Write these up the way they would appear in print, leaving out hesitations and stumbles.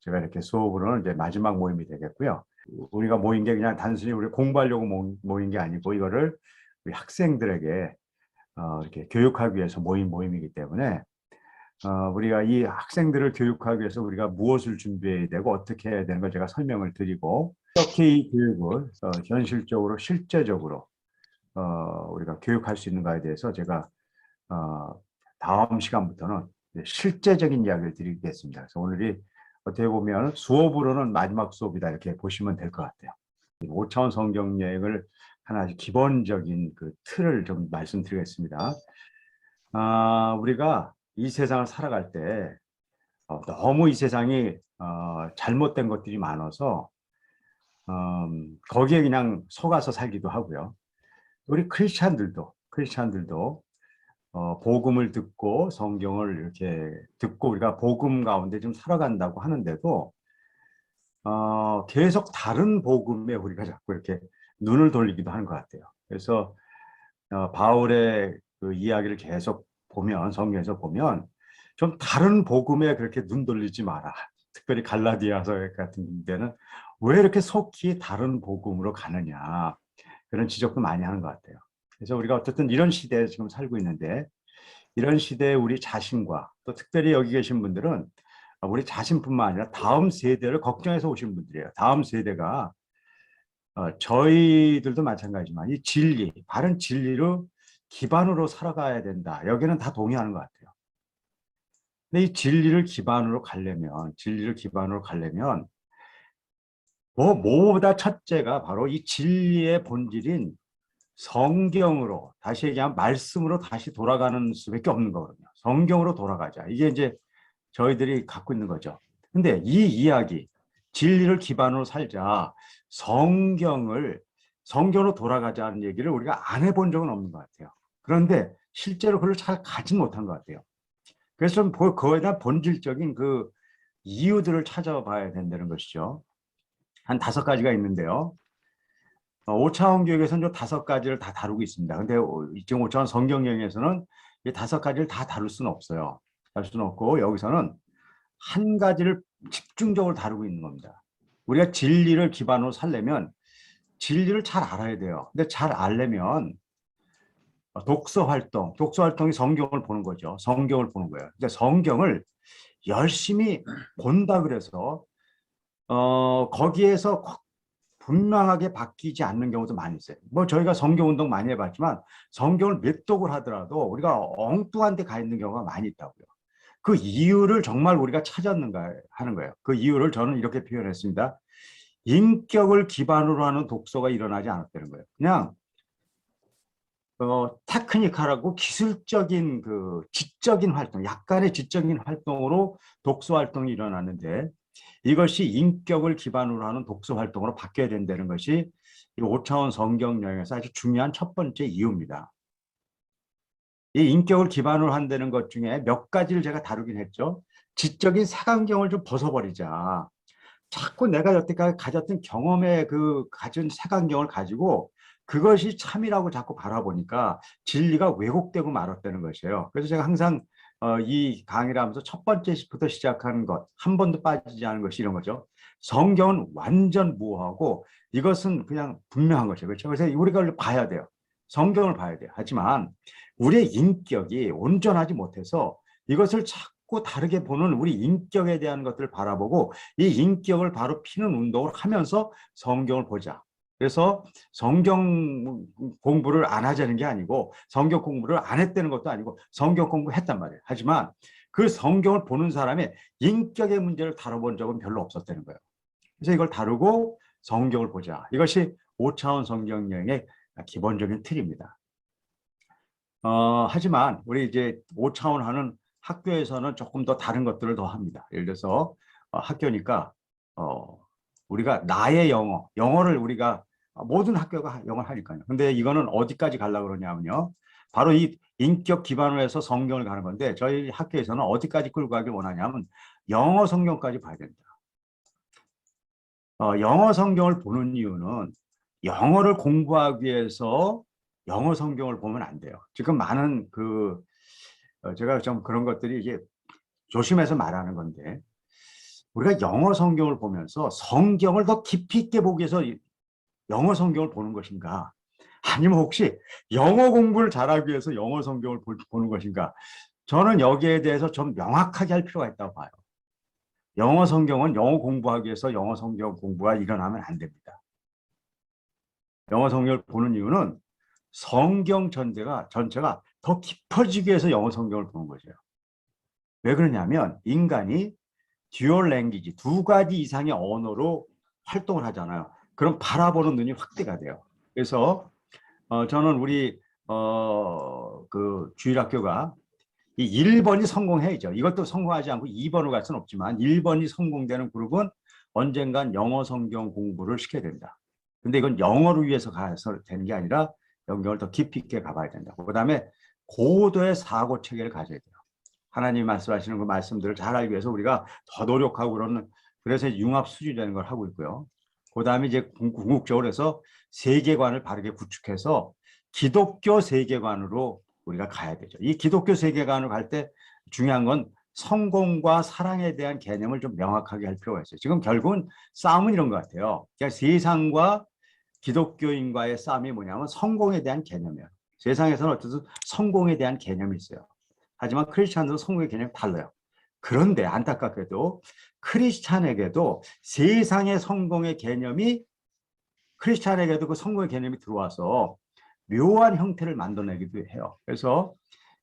제가 이렇게 수업으로는 이제 마지막 모임이 되겠고요. 우리가 모인 게 그냥 단순히 우리 공부하려고 모인 게 아니고 이거를 우리 학생들에게 이렇게 교육하기 위해서 모인 모임이기 때문에 우리가 이 학생들을 교육하기 위해서 우리가 무엇을 준비해야 되고 어떻게 해야 되는 걸 제가 설명을 드리고 어떻게 이 교육을 현실적으로 실제적으로 우리가 교육할 수 있는가에 대해서 제가 다음 시간부터는 실제적인 이야기를 드리겠습니다. 그래서 오늘이 어떻게 보면 수업으로는 마지막 수업이다 이렇게 보시면 될 것 같아요. 5차원 성경 여행을 하나 기본적인 그 틀을 좀 말씀드리겠습니다. 우리가 이 세상을 살아갈 때 너무 이 세상이 잘못된 것들이 많아서 거기에 그냥 속아서 살기도 하고요. 우리 크리스찬들도 복음을 듣고 성경을 이렇게 듣고 우리가 복음 가운데 좀 살아간다고 하는데도 계속 다른 복음에 우리가 자꾸 이렇게 눈을 돌리기도 하는 것 같아요. 그래서 바울의 그 이야기를 계속 보면 성경에서 보면 좀 다른 복음에 그렇게 눈 돌리지 마라. 특별히 갈라디아서 같은 데는 왜 이렇게 속히 다른 복음으로 가느냐 그런 지적도 많이 하는 것 같아요. 그래서 우리가 어쨌든 이런 시대에 지금 살고 있는데 이런 시대에 우리 자신과 또 특별히 여기 계신 분들은 우리 자신뿐만 아니라 다음 세대를 걱정해서 오신 분들이에요. 다음 세대가 저희들도 마찬가지지만 이 진리, 바른 진리로 기반으로 살아가야 된다. 여기는 다 동의하는 것 같아요. 근데 이 진리를 기반으로 가려면 뭐보다 첫째가 바로 이 진리의 본질인 성경으로 다시 얘기하면 말씀으로 다시 돌아가는 수밖에 없는 거거든요. 성경으로 돌아가자. 이게 이제 저희들이 갖고 있는 거죠. 근데 이 이야기, 진리를 기반으로 살자, 성경으로 돌아가자는 얘기를 우리가 안 해본 적은 없는 것 같아요. 그런데 실제로 그걸 잘 가진 못한 것 같아요. 그래서 좀 그거에 대한 본질적인 그 이유들을 찾아봐야 된다는 것이죠. 한 5가지가 있는데요. 5차원 교육에서는 5가지를 다 다루고 있습니다. 근데 지금 5차원 성경 여행에서는 이 5가지를 다 다룰 수는 없어요. 다룰 수는 없고 여기서는 한 가지를 집중적으로 다루고 있는 겁니다. 우리가 진리를 기반으로 살려면 진리를 잘 알아야 돼요. 근데 잘 알려면 독서 활동이 성경을 보는 거죠. 성경을 보는 거예요. 근데 성경을 열심히 본다 그래서 거기에서 분명하게 바뀌지 않는 경우도 많이 있어요. 뭐 저희가 성경 운동 많이 해봤지만 성경을 몇 독을 하더라도 우리가 엉뚱한 데 가 있는 경우가 많이 있다고요. 그 이유를 정말 우리가 찾았는가 하는 거예요. 그 이유를 저는 이렇게 표현했습니다. 인격을 기반으로 하는 독서가 일어나지 않았다는 거예요. 그냥 테크니컬하고 기술적인 그 지적인 활동, 약간의 지적인 활동으로 독서 활동이 일어났는데 이것이 인격을 기반으로 하는 독서 활동으로 바뀌어야 된다는 것이 이 5차원 성경 여행에서 아주 중요한 첫 번째 이유입니다. 이 인격을 기반으로 한다는 것 중에 몇 가지를 제가 다루긴 했죠. 지적인 색안경을 좀 벗어버리자. 자꾸 내가 여태까지 가졌던 경험에 그 가진 색안경을 가지고 그것이 참이라고 자꾸 바라보니까 진리가 왜곡되고 말았다는 것이에요. 그래서 제가 항상 이 강의를 하면서 첫 번째부터 시작하는 것, 한 번도 빠지지 않은 것이 이런 거죠. 성경은 완전 무효하고 이것은 그냥 분명한 것이죠. 그렇죠? 그래서 우리가 봐야 돼요. 성경을 봐야 돼요. 하지만 우리의 인격이 온전하지 못해서 이것을 자꾸 다르게 보는 우리 인격에 대한 것들을 바라보고 이 인격을 바로 피는 운동을 하면서 성경을 보자. 그래서 성경 공부를 안 하자는 게 아니고 성경 공부를 안 했다는 것도 아니고 성경 공부했단 말이에요. 하지만 그 성경을 보는 사람의 인격의 문제를 다뤄본 적은 별로 없었다는 거예요. 그래서 이걸 다루고 성경을 보자. 이것이 5차원 성경 여행의 기본적인 틀입니다. 하지만 우리 이제 5차원 하는 학교에서는 조금 더 다른 것들을 더 합니다. 예를 들어서 학교니까 우리가 나의 영어를 우리가 모든 학교가 영어를 하니까요. 근데 이거는 어디까지 가려고 그러냐면요. 바로 이 인격 기반으로 해서 성경을 가는 건데 저희 학교에서는 어디까지 끌고 가길 원하냐면 영어 성경까지 봐야 됩니다. 영어 성경을 보는 이유는 영어를 공부하기 위해서 영어 성경을 보면 안 돼요. 지금 많은 제가 좀 그런 것들이 이게 조심해서 말하는 건데 우리가 영어 성경을 보면서 성경을 더 깊이 있게 보기 위해서 영어 성경을 보는 것인가? 아니면 혹시 영어 공부를 잘하기 위해서 영어 성경을 보는 것인가? 저는 여기에 대해서 좀 명확하게 할 필요가 있다고 봐요. 영어 성경은 영어 공부하기 위해서 영어 성경 공부가 일어나면 안 됩니다. 영어 성경을 보는 이유는 성경 전체가 더 깊어지기 위해서 영어 성경을 보는 거죠. 왜 그러냐면 인간이 듀얼 랭귀지, 두 가지 이상의 언어로 활동을 하잖아요. 그럼 바라보는 눈이 확대가 돼요. 그래서 저는 우리 그 주일학교가 이 1번이 성공해야죠. 이것도 성공하지 않고 2번으로 갈 수는 없지만 1번이 성공되는 그룹은 언젠간 영어 성경 공부를 시켜야 된다. 근데 이건 영어를 위해서 가서 되는 게 아니라 영역을 더 깊이 있게 가봐야 된다. 그다음에 고도의 사고 체계를 가져야 돼요. 하나님이 말씀하시는 그 말씀들을 잘 알기 위해서 우리가 더 노력하고 그러는, 그래서 융합 수준이라는 걸 하고 있고요. 그다음에 이제 궁극적으로 해서 세계관을 바르게 구축해서 기독교 세계관으로 우리가 가야 되죠. 이 기독교 세계관으로 갈 때 중요한 건 성공과 사랑에 대한 개념을 좀 명확하게 할 필요가 있어요. 지금 결국은 싸움은 이런 것 같아요. 그러니까 세상과 기독교인과의 싸움이 뭐냐면 성공에 대한 개념이에요. 세상에서는 어쨌든 성공에 대한 개념이 있어요. 하지만 크리스찬들은 성공의 개념이 달라요. 그런데 안타깝게도 크리스찬에게도 세상의 성공의 개념이, 크리스찬에게도 그 성공의 개념이 들어와서 묘한 형태를 만들어내기도 해요. 그래서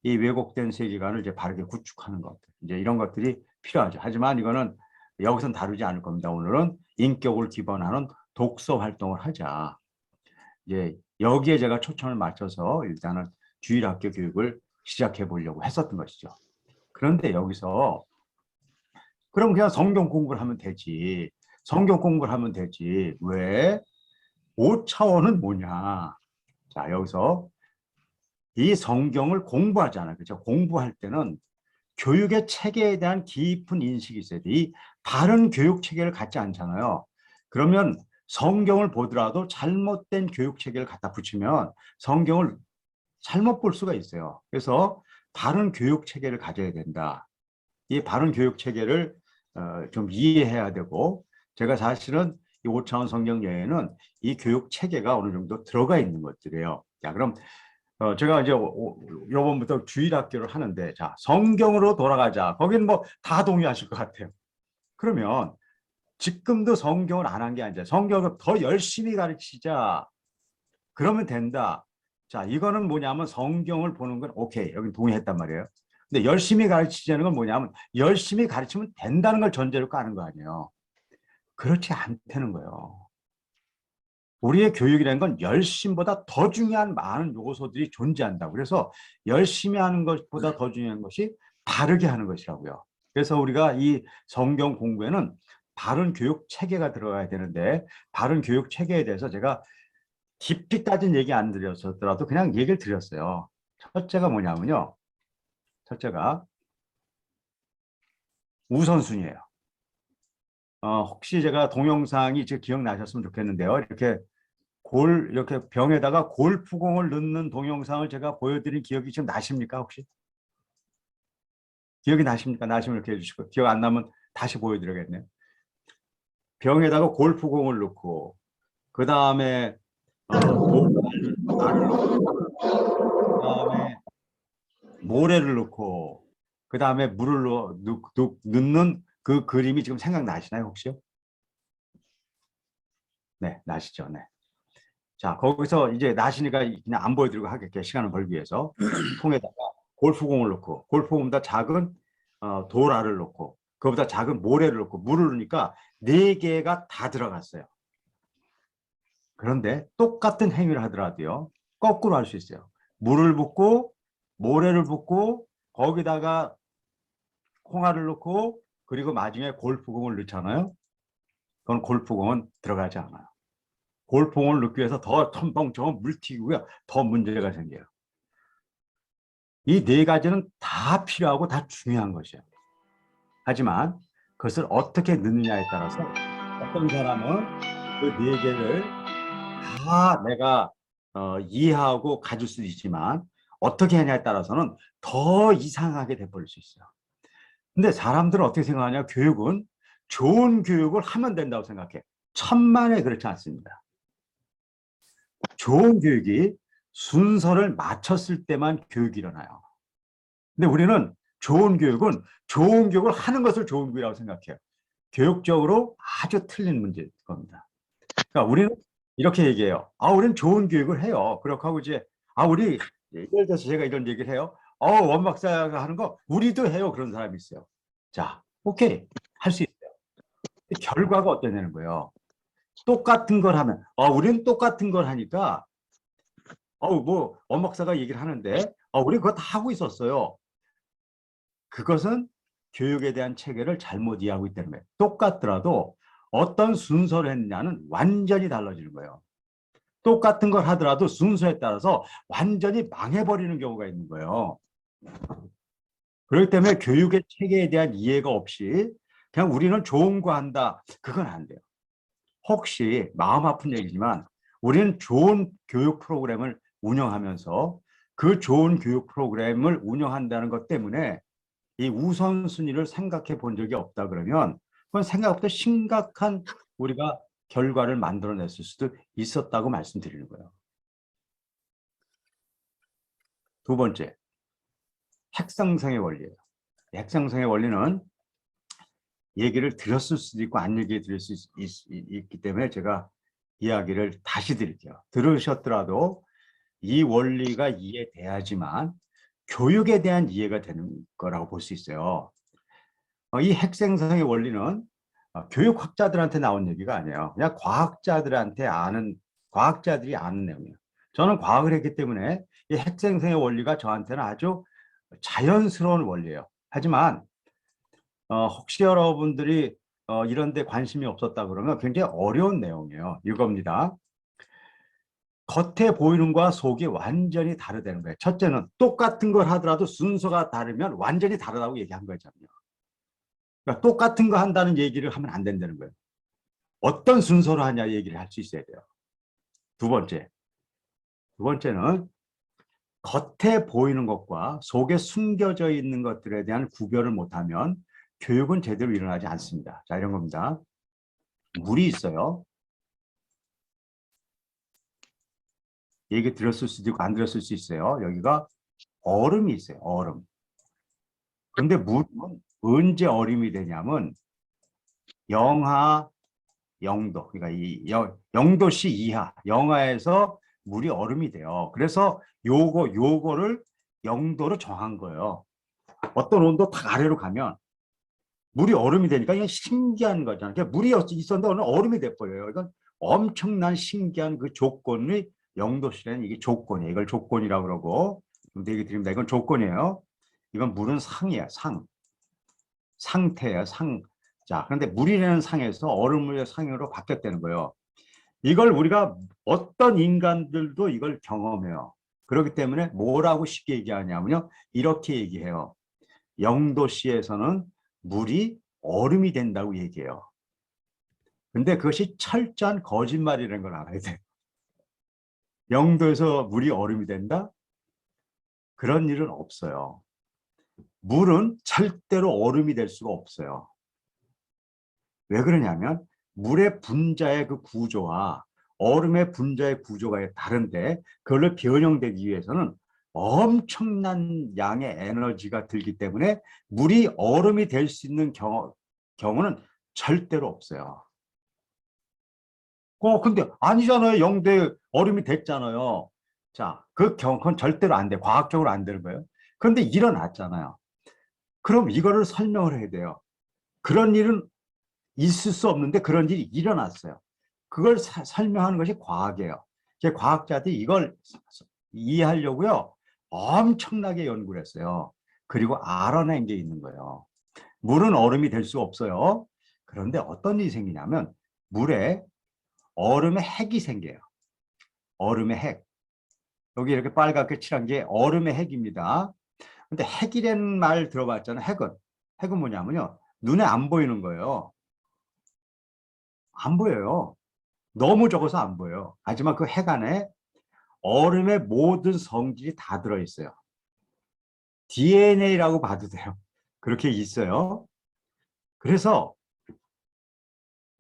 이 왜곡된 세계관을 이제 바르게 구축하는 것들, 이제 이런 것들이 필요하죠. 하지만 이거는 여기서는 다루지 않을 겁니다. 오늘은 인격을 기반하는 독서 활동을 하자. 이제 여기에 제가 초점을 맞춰서 일단은 주일학교 교육을 시작해 보려고 했었던 것이죠. 그런데 여기서 그럼 그냥 성경 공부를 하면 되지. 성경 공부를 하면 되지. 왜? 5차원은 뭐냐? 자, 여기서 이 성경을 공부하잖아요. 그렇죠? 공부할 때는 교육의 체계에 대한 깊은 인식이 있어야 돼. 이 바른 교육 체계를 갖지 않잖아요. 그러면 성경을 보더라도 잘못된 교육 체계를 갖다 붙이면 성경을 잘못 볼 수가 있어요. 그래서 바른 교육 체계를 가져야 된다. 이 바른 교육 체계를 좀 이해해야 되고, 제가 사실은 이 5차원 성경 여행은 이 교육 체계가 어느 정도 들어가 있는 것들이에요. 자, 그럼 제가 이제 요번부터 주일학교를 하는데, 자, 성경으로 돌아가자. 거기는 뭐 다 동의하실 것 같아요. 그러면 지금도 성경을 안 한 게 아니라 성경을 더 열심히 가르치자. 그러면 된다. 자, 이거는 뭐냐면 성경을 보는 건 오케이. 여기 동의했단 말이에요. 근데 열심히 가르치자는 건 뭐냐면 열심히 가르치면 된다는 걸 전제로 까는 거 아니에요. 그렇지 않다는 거예요. 우리의 교육이라는 건 열심보다 더 중요한 많은 요소들이 존재한다. 그래서 열심히 하는 것보다 더 중요한 것이 바르게 하는 것이라고요. 그래서 우리가 이 성경 공부에는 바른 교육 체계가 들어가야 되는데, 바른 교육 체계에 대해서 제가 깊이 따진 얘기 안 드렸더라도 그냥 얘기를 드렸어요. 첫째가 뭐냐면요. 첫째가 우선순위예요. 혹시 제가 동영상이 제 기억나셨으면 좋겠는데요. 이렇게 병에다가 골프공을 넣는 동영상을 제가 보여드린 기억이 지금 나십니까, 혹시? 기억이 나십니까? 나시면 이렇게 해주시고, 기억 안 나면 다시 보여드려야겠네요. 병에다가 골프공을 넣고, 그 다음에 알을 넣고, 그 다음에 모래를 넣고, 그 다음에 물을 넣는 그 그림이 지금 생각나시나요, 혹시요? 네, 나시죠. 네. 자, 거기서 이제 나시니까 그냥 안 보여드리고 하겠게 시간을 벌기 위해서 통에다가 골프공을 넣고, 골프공보다 작은 돌알을 넣고, 그보다 작은 모래를 넣고 물을 넣으니까 네 개가 다 들어갔어요. 그런데 똑같은 행위를 하더라도요, 거꾸로 할 수 있어요. 물을 붓고 모래를 붓고 거기다가 콩알을 넣고 그리고 나중에 골프공을 넣잖아요. 그건 골프공은 들어가지 않아요. 골프공을 넣기 위해서 더 첨벙첨벙 물 튀기고요, 더 문제가 생겨요. 이 네 가지는 다 필요하고 다 중요한 것이에요. 하지만 그것을 어떻게 넣느냐에 따라서 어떤 사람은 그 네 개를 다 내가 이해하고 가질 수 있지만 어떻게 하냐에 따라서는 더 이상하게 돼버릴 수 있어요. 근데 사람들은 어떻게 생각하냐? 교육은 좋은 교육을 하면 된다고 생각해. 천만에 그렇지 않습니다. 좋은 교육이 순서를 맞췄을 때만 교육이 일어나요. 근데 우리는 좋은 교육을 하는 것을 좋은 교육이라고 생각해요. 교육적으로 아주 틀린 문제일 겁니다. 그러니까 우리는 이렇게 얘기해요. 우리는 좋은 교육을 해요. 그렇게 하고 이제, 우리, 예를 들어서 제가 이런 얘기를 해요. 원 박사가 하는 거 우리도 해요. 그런 사람이 있어요. 자, 오케이. 할 수 있어요. 결과가 어떠냐는 거예요. 똑같은 걸 하면, 우리는 똑같은 걸 하니까, 원 박사가 얘기를 하는데, 우리 그거 다 하고 있었어요. 그것은 교육에 대한 체계를 잘못 이해하고 있다는 거예요. 똑같더라도 어떤 순서를 했냐는 완전히 달라지는 거예요. 똑같은 걸 하더라도 순서에 따라서 완전히 망해버리는 경우가 있는 거예요. 그렇기 때문에 교육의 체계에 대한 이해가 없이 그냥 우리는 좋은 거 한다. 그건 안 돼요. 혹시 마음 아픈 얘기지만 우리는 좋은 교육 프로그램을 운영하면서 그 좋은 교육 프로그램을 운영한다는 것 때문에 이 우선순위를 생각해 본 적이 없다 그러면 그건 생각보다 심각한 우리가 결과를 만들어냈을 수도 있었다고 말씀드리는 거예요. 두 번째, 핵상성의 원리예요. 핵상성의 원리는 얘기를 들었을 수도 있고 안 얘기 들을 수 있기 때문에 제가 이야기를 다시 드릴게요. 들으셨더라도 이 원리가 이해돼야지만 교육에 대한 이해가 되는 거라고 볼 수 있어요. 이 핵생성의 원리는 교육학자들한테 나온 얘기가 아니에요. 그냥 과학자들이 아는 내용이에요. 저는 과학을 했기 때문에 이 핵생성의 원리가 저한테는 아주 자연스러운 원리예요. 하지만 혹시 여러분들이 이런 데 관심이 없었다 그러면 굉장히 어려운 내용이에요. 이겁니다. 겉에 보이는 거와 속이 완전히 다르다는 거예요. 첫째는 똑같은 걸 하더라도 순서가 다르면 완전히 다르다고 얘기한 거잖아요. 그러니까 똑같은 거 한다는 얘기를 하면 안 된다는 거예요. 어떤 순서로 하냐 얘기를 할 수 있어야 돼요. 두 번째는 겉에 보이는 것과 속에 숨겨져 있는 것들에 대한 구별을 못하면 교육은 제대로 일어나지 않습니다. 자, 이런 겁니다. 물이 있어요. 얘기 들었을 수도 있고 안 들었을 수 있어요. 여기가 얼음이 있어요. 얼음. 근데 물은 언제 얼음이 되냐면 영하 0도, 그러니까 이 0도씨 이하, 영하에서 물이 얼음이 돼요. 그래서 요거를 0도로 정한 거예요. 어떤 온도 딱 아래로 가면 물이 얼음이 되니까 이게 신기한 거잖아요. 그러니까 물이 있었는데 오늘 얼음이 돼버려요. 이건 엄청난 신기한 그 조건이 0도씨라는 이게 조건이에요. 이걸 조건이라고 그러고 얘기 드립니다. 이건 조건이에요. 이건 물은 상이에요. 상태예요. 자, 그런데 물이라는 상에서 얼음물의 상으로 바뀌었다는 거예요. 이걸 우리가 어떤 인간들도 이걸 경험해요. 그렇기 때문에 뭐라고 쉽게 얘기하냐면요. 이렇게 얘기해요. 0도씨에서는 물이 얼음이 된다고 얘기해요. 근데 그것이 철저한 거짓말이라는 걸 알아야 돼요. 0도에서 물이 얼음이 된다? 그런 일은 없어요. 물은 절대로 얼음이 될 수가 없어요. 왜 그러냐면 물의 분자의 그 구조와 얼음의 분자의 구조가 다른데 그걸로 변형되기 위해서는 엄청난 양의 에너지가 들기 때문에 물이 얼음이 될 수 있는 경우는 절대로 없어요. 근데 아니잖아요. 영대 얼음이 됐잖아요. 자, 그건 절대로 안 돼. 과학적으로 안 되는 거예요. 그런데 일어났잖아요. 그럼 이거를 설명을 해야 돼요. 그런 일은 있을 수 없는데 그런 일이 일어났어요. 그걸 설명하는 것이 과학이에요. 과학자들이 이걸 이해하려고요. 엄청나게 연구를 했어요. 그리고 알아낸 게 있는 거예요. 물은 얼음이 될 수 없어요. 그런데 어떤 일이 생기냐면 물에 얼음의 핵이 생겨요. 얼음의 핵. 여기 이렇게 빨갛게 칠한 게 얼음의 핵입니다. 근데 핵이라는 말 들어봤잖아요. 핵은 뭐냐면요. 눈에 안 보이는 거예요. 안 보여요. 너무 적어서 안 보여요. 하지만 그 핵 안에 얼음의 모든 성질이 다 들어있어요. DNA라고 봐도 돼요. 그렇게 있어요. 그래서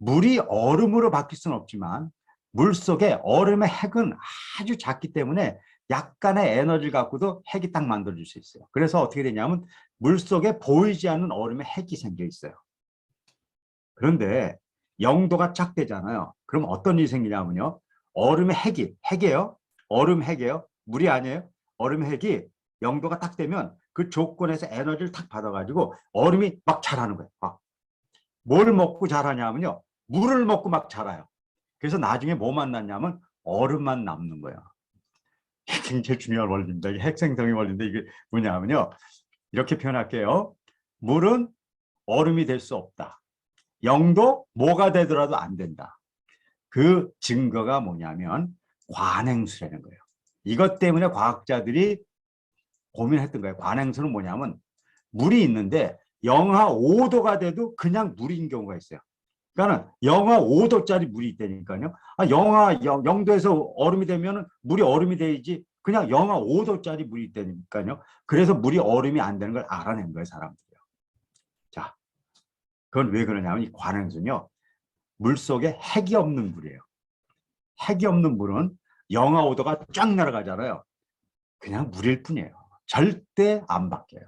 물이 얼음으로 바뀔 수는 없지만 물속에 얼음의 핵은 아주 작기 때문에 약간의 에너지를 갖고도 핵이 딱 만들어질 수 있어요. 그래서 어떻게 되냐면 물속에 보이지 않는 얼음의 핵이 생겨 있어요. 그런데 영도가 쫙 되잖아요. 그럼 어떤 일이 생기냐면요. 얼음의 핵이에요. 얼음 핵이에요. 물이 아니에요. 얼음 핵이 영도가 딱 되면 그 조건에서 에너지를 탁 받아가지고 얼음이 막 자라는 거예요. 뭘 먹고 자라냐면요. 물을 먹고 막 자라요. 그래서 나중에 뭐 만났냐면 얼음만 남는 거예요. 굉장히 중요한 원리입니다. 이게 핵생성의 원리인데 이게 뭐냐면요. 이렇게 표현할게요. 물은 얼음이 될 수 없다. 영도 뭐가 되더라도 안 된다. 그 증거가 뭐냐면 관행수라는 거예요. 이것 때문에 과학자들이 고민했던 거예요. 관행수는 뭐냐면 물이 있는데 영하 5도가 돼도 그냥 물인 경우가 있어요. 그러니까 영하 5도짜리 물이 있다니까요. 영하 0도에서 얼음이 되면 물이 얼음이 되지 그냥 영하 5도짜리 물이 있다니까요. 그래서 물이 얼음이 안 되는 걸 알아낸 거예요, 사람들이요. 자, 그건 왜 그러냐면 이 관행수는요. 물속에 핵이 없는 물이에요. 핵이 없는 물은 영하 5도가 쫙 날아가잖아요. 그냥 물일 뿐이에요. 절대 안 바뀌어요.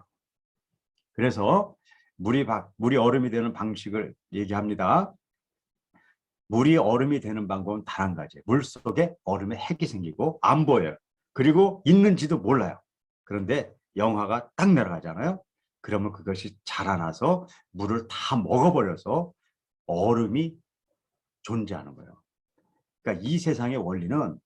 그래서 물이 얼음이 되는 방식을 얘기합니다. 물이 얼음이 되는 방법은 단 한 가지. 물속에 얼음의 핵이 생기고 안 보여요. 그리고 있는지도 몰라요. 그런데 영하가 딱 내려가잖아요. 그러면 그것이 자라나서 물을 다 먹어버려서 얼음이 존재하는 거예요. 그러니까 이 세상의 원리는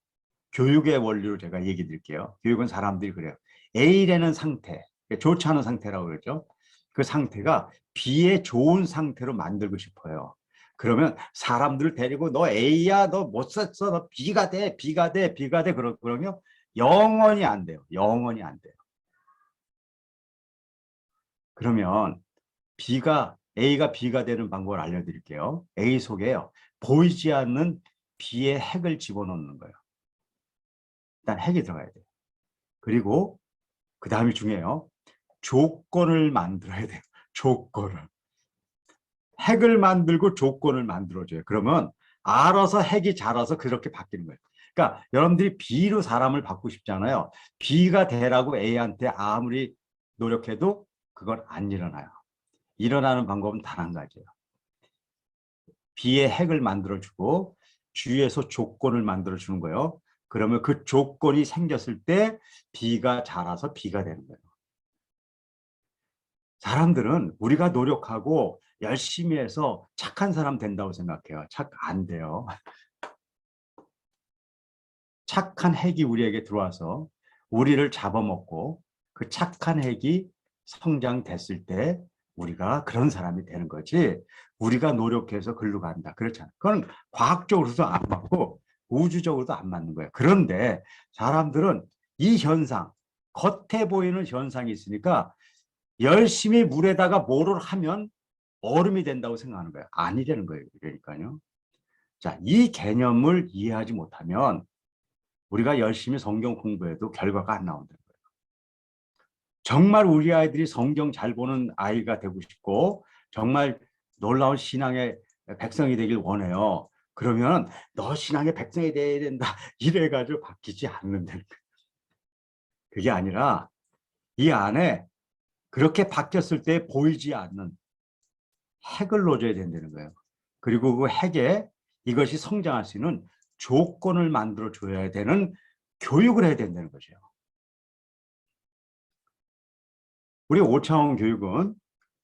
교육의 원리로 제가 얘기 드릴게요. 교육은 사람들이 그래요. A라는 상태, 좋지 않은 상태라고 그러죠. 그 상태가 B의 좋은 상태로 만들고 싶어요. 그러면 사람들을 데리고 너 A야, 너 못 썼어, 너 B가 돼, B가 돼, B가 돼. 그러면 영원히 안 돼요. 영원히 안 돼요. 그러면 A가 B가 되는 방법을 알려드릴게요. A 속에요. 보이지 않는 B의 핵을 집어넣는 거예요. 일단 핵이 들어가야 돼요. 그리고 그 다음이 중요해요. 조건을 만들어야 돼요. 조건을. 핵을 만들고 조건을 만들어줘요. 그러면 알아서 핵이 자라서 그렇게 바뀌는 거예요. 그러니까 여러분들이 B로 사람을 바꾸고 싶잖아요. B가 되라고 A한테 아무리 노력해도 그건 안 일어나요. 일어나는 방법은 단 한 가지예요. B의 핵을 만들어주고 주위에서 조건을 만들어주는 거예요. 그러면 그 조건이 생겼을 때 B가 자라서 B가 되는 거예요. 사람들은 우리가 노력하고 열심히 해서 착한 사람 된다고 생각해요. 안 돼요. 착한 핵이 우리에게 들어와서 우리를 잡아먹고 그 착한 핵이 성장됐을 때 우리가 그런 사람이 되는 거지. 우리가 노력해서 글로 간다. 그렇잖아요. 그건 과학적으로도 안 맞고 우주적으로도 안 맞는 거예요. 그런데 사람들은 이 현상, 겉에 보이는 현상이 있으니까 열심히 물에다가 뭐를 하면 얼음이 된다고 생각하는 거예요. 아니라는 거예요. 그러니까요. 자, 이 개념을 이해하지 못하면 우리가 열심히 성경 공부해도 결과가 안 나온다는 거예요. 정말 우리 아이들이 성경 잘 보는 아이가 되고 싶고 정말 놀라운 신앙의 백성이 되길 원해요. 그러면 너 신앙의 백성이 돼야 된다. 이래가지고 바뀌지 않는다는 거예요. 그게 아니라 이 안에 그렇게 바뀌었을 때 보이지 않는 핵을 넣어줘야 된다는 거예요. 그리고 그 핵에 이것이 성장할 수 있는 조건을 만들어 줘야 되는 교육을 해야 된다는 거죠. 우리 5차원 교육은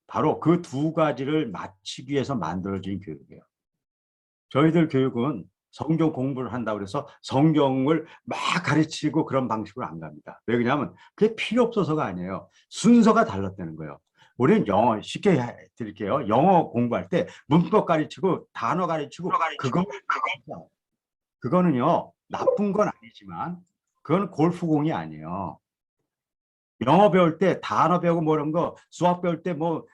바로 그 두 가지를 마치기 위해서 만들어진 교육이에요. 저희들 교육은 성경 공부를 한다고 해서 성경을 막 가르치고 그런 방식으로 안 갑니다. 왜 그러냐면 그게 필요 없어서가 아니에요. 순서가 달랐다는 거예요. 우리는 영어 쉽게 드릴게요. 영어 공부할 때 문법 가르치고 단어 가르치고 그거는요 나쁜 건 아니지만 그건 골프공이 아니에요. 영어 배울 때 단어 배우고 뭐 이런 거, 수학 배울 때 뭐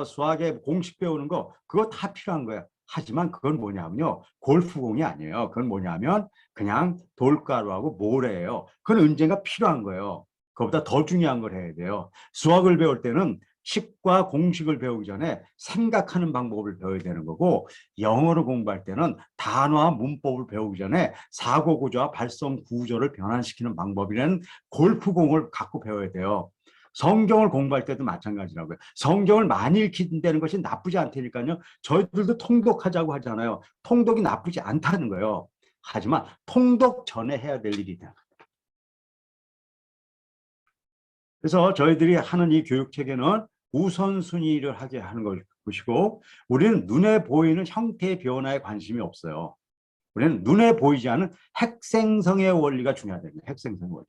수학의 공식 배우는 거, 그거 다 필요한 거예요. 하지만 그건 뭐냐면요. 골프공이 아니에요. 그건 뭐냐면 그냥 돌가루하고 모래예요. 그건 언젠가 필요한 거예요. 그것보다 더 중요한 걸 해야 돼요. 수학을 배울 때는 식과 공식을 배우기 전에 생각하는 방법을 배워야 되는 거고, 영어를 공부할 때는 단어와 문법을 배우기 전에 사고 구조와 발성 구조를 변환시키는 방법이라는 골프공을 갖고 배워야 돼요. 성경을 공부할 때도 마찬가지라고요. 성경을 많이 읽힌다는 것이 나쁘지 않다니까요. 저희들도 통독하자고 하잖아요. 통독이 나쁘지 않다는 거예요. 하지만 통독 전에 해야 될 일이다. 그래서 저희들이 하는 이 교육 체계는 우선순위를 하게 하는 것이고, 우리는 눈에 보이는 형태의 변화에 관심이 없어요. 우리는 눈에 보이지 않은 핵생성의 원리가 중요하다는 거예요. 핵생성의 원리.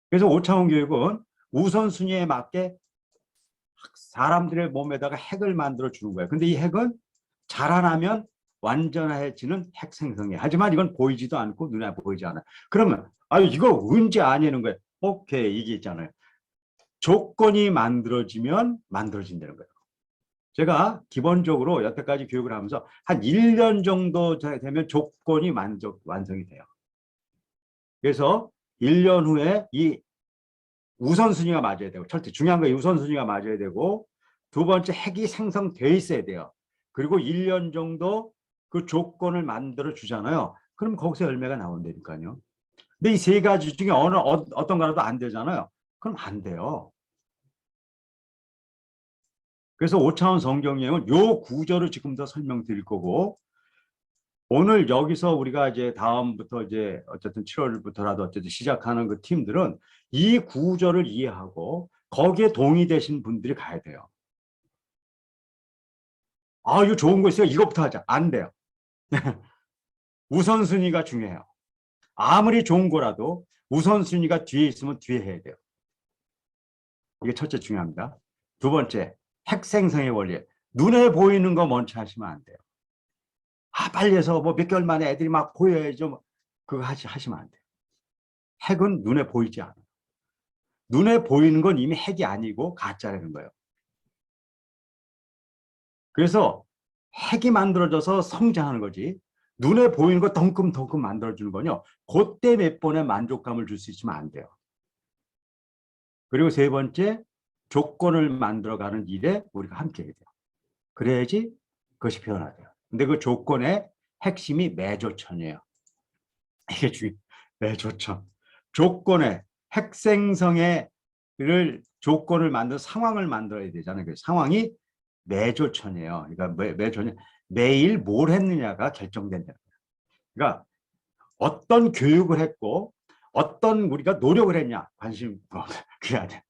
그래서 5차원 교육은 우선순위에 맞게 사람들의 몸에다가 핵을 만들어 주는 거예요. 근데 이 핵은 자라나면 완전해지는 핵 생성이에요. 하지만 이건 보이지도 않고 눈에 보이지 않아요. 그러면 이거 언제 아니는 거예요? 오케이, 이게 있잖아요. 조건이 만들어지면 만들어진다는 거예요. 제가 기본적으로 여태까지 교육을 하면서 한 1년 정도 되면 조건이 완성이 돼요. 그래서 1년 후에 이 우선순위가 맞아야 되고, 절대 중요한 거 우선순위가 맞아야 되고, 두 번째 핵이 생성돼 있어야 돼요. 그리고 1년 정도 그 조건을 만들어 주잖아요. 그럼 거기서 열매가 나온다니까요. 근데 이 세 가지 중에 어떤 거라도 안 되잖아요. 그럼 안 돼요. 그래서 5차원 성경여행은 요 구조를 지금 더 설명드릴 거고, 오늘 여기서 우리가 이제 다음부터 이제 어쨌든 7월부터라도 어쨌든 시작하는 그 팀들은 이 구조를 이해하고 거기에 동의되신 분들이 가야 돼요. 이거 좋은 거 있어요. 이것부터 하자. 안 돼요. 우선순위가 중요해요. 아무리 좋은 거라도 우선순위가 뒤에 있으면 뒤에 해야 돼요. 이게 첫째 중요합니다. 두 번째, 핵생성의 원리. 눈에 보이는 거 먼저 하시면 안 돼요. 빨리 해서 뭐 몇 개월 만에 애들이 막 보여야죠. 그거 하시면 안 돼요. 핵은 눈에 보이지 않아요. 눈에 보이는 건 이미 핵이 아니고 가짜라는 거예요. 그래서 핵이 만들어져서 성장하는 거지, 눈에 보이는 거 덩금덩금 만들어주는 건요, 그때 몇 번의 만족감을 줄 수 있으면 안 돼요. 그리고 세 번째, 조건을 만들어가는 일에 우리가 함께 해야 돼요. 그래야지 그것이 변화돼요. 근데 그 조건의 핵심이 매조천이에요. 이게 중요해요. 매조천. 조건의 핵생성의 조건을 만든 상황을 만들어야 되잖아요. 그 상황이 매조천이에요. 그러니까 매조천, 매일 뭘 했느냐가 결정된다. 그러니까 어떤 교육을 했고 어떤 우리가 노력을 했냐, 관심 그게 아니야.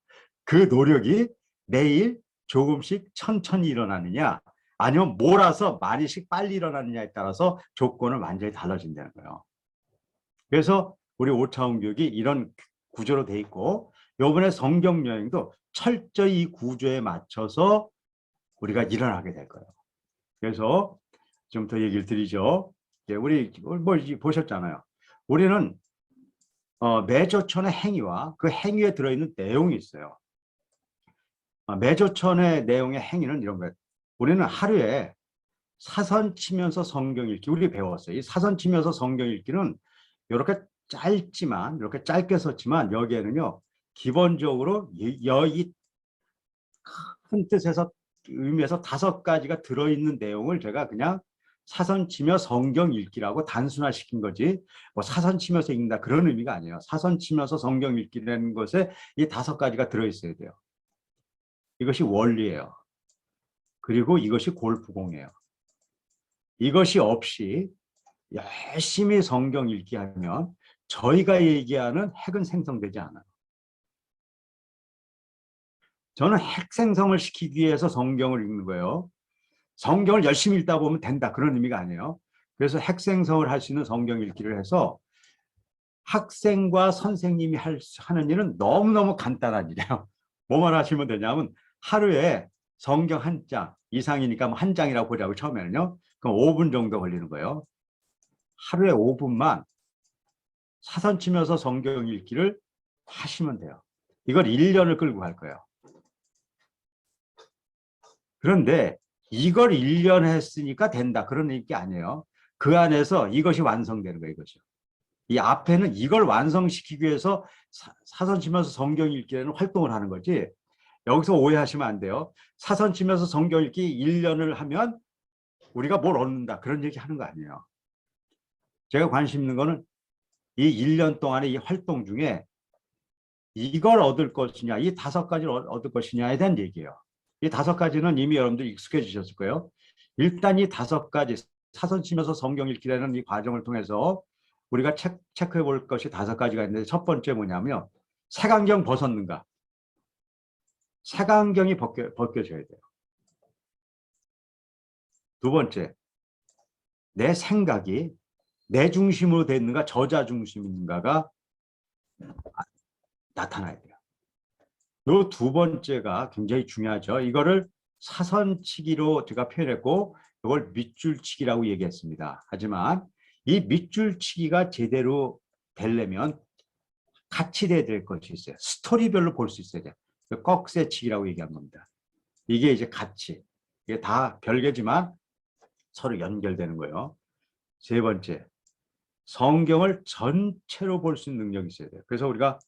그 노력이 매일 조금씩 천천히 일어나느냐, 아니면 몰아서 많이씩 빨리 일어나느냐에 따라서 조건은 완전히 달라진다는 거예요. 그래서 우리 5차원 교육이 이런 구조로 돼 있고, 이번에 성경 여행도 철저히 이 구조에 맞춰서 우리가 일어나게 될 거예요. 그래서 좀 더 얘기를 드리죠. 우리 뭐 보셨잖아요. 우리는 매조천의 행위와 그 행위에 들어있는 내용이 있어요. 매조천의 내용의 행위는 이런 거예요. 우리는 하루에 사선 치면서 성경 읽기, 우리 배웠어요. 이 사선 치면서 성경 읽기는 이렇게 짧지만, 이렇게 짧게 썼지만, 여기에는요 기본적으로 이 큰 뜻에서 의미에서 5가지가 들어있는 내용을 제가 그냥 사선 치며 성경 읽기라고 단순화시킨 거지, 뭐 사선 치면서 읽는다 그런 의미가 아니에요. 사선 치면서 성경 읽기라는 것에 이 5가지가 들어있어야 돼요. 이것이 원리예요. 그리고 이것이 골프공이에요. 이것이 없이 열심히 성경 읽기 하면 저희가 얘기하는 핵은 생성되지 않아요. 저는 핵 생성을 시키기 위해서 성경을 읽는 거예요. 성경을 열심히 읽다 보면 된다 그런 의미가 아니에요. 그래서 핵 생성을 할 수 있는 성경 읽기를 해서 학생과 선생님이 하는 일은 너무너무 간단한 일이에요. 뭐만 하시면 되냐면 하루에 성경 한 장 이상이니까 뭐 한 장이라고 보자고 처음에는요. 그럼 5분 정도 걸리는 거예요. 하루에 5분만 사선 치면서 성경 읽기를 하시면 돼요. 이걸 1년을 끌고 갈 거예요. 그런데 이걸 1년 했으니까 된다 그런 얘기 아니에요. 그 안에서 이것이 완성되는 거예요. 이것이. 이 앞에는 이걸 완성시키기 위해서 사선 치면서 성경 읽기라는 활동을 하는 거지, 여기서 오해하시면 안 돼요. 사선 치면서 성경 읽기 1년을 하면 우리가 뭘 얻는다. 그런 얘기 하는 거 아니에요. 제가 관심 있는 거는 이 1년 동안의 이 활동 중에 이걸 얻을 것이냐, 이 5가지를 얻을 것이냐에 대한 얘기예요. 이 5가지는 이미 여러분들 익숙해지셨을 거예요. 일단 이 5가지 사선 치면서 성경 읽기라는 이 과정을 통해서 우리가 체크해 볼 것이 5가지가 있는데, 첫 번째 뭐냐면 색안경 벗었는가. 색안경이 벗겨져야 돼요. 두 번째, 내 생각이 내 중심으로 되어 있는가 저자 중심인가가 나타나야 돼요. 이 두 번째가 굉장히 중요하죠. 이거를 사선치기로 제가 표현했고 이걸 밑줄치기라고 얘기했습니다. 하지만 이 밑줄치기가 제대로 되려면 같이 돼야 될 것이 있어요. 스토리별로 볼 수 있어야 돼요. 꺽쇠치기라고 얘기한 겁니다. 이게 이제 같이, 이게 다 별개지만 서로 연결되는 거예요. 세 번째, 성경을 전체로 볼 수 있는 능력이 있어야 돼요. 그래서 우리가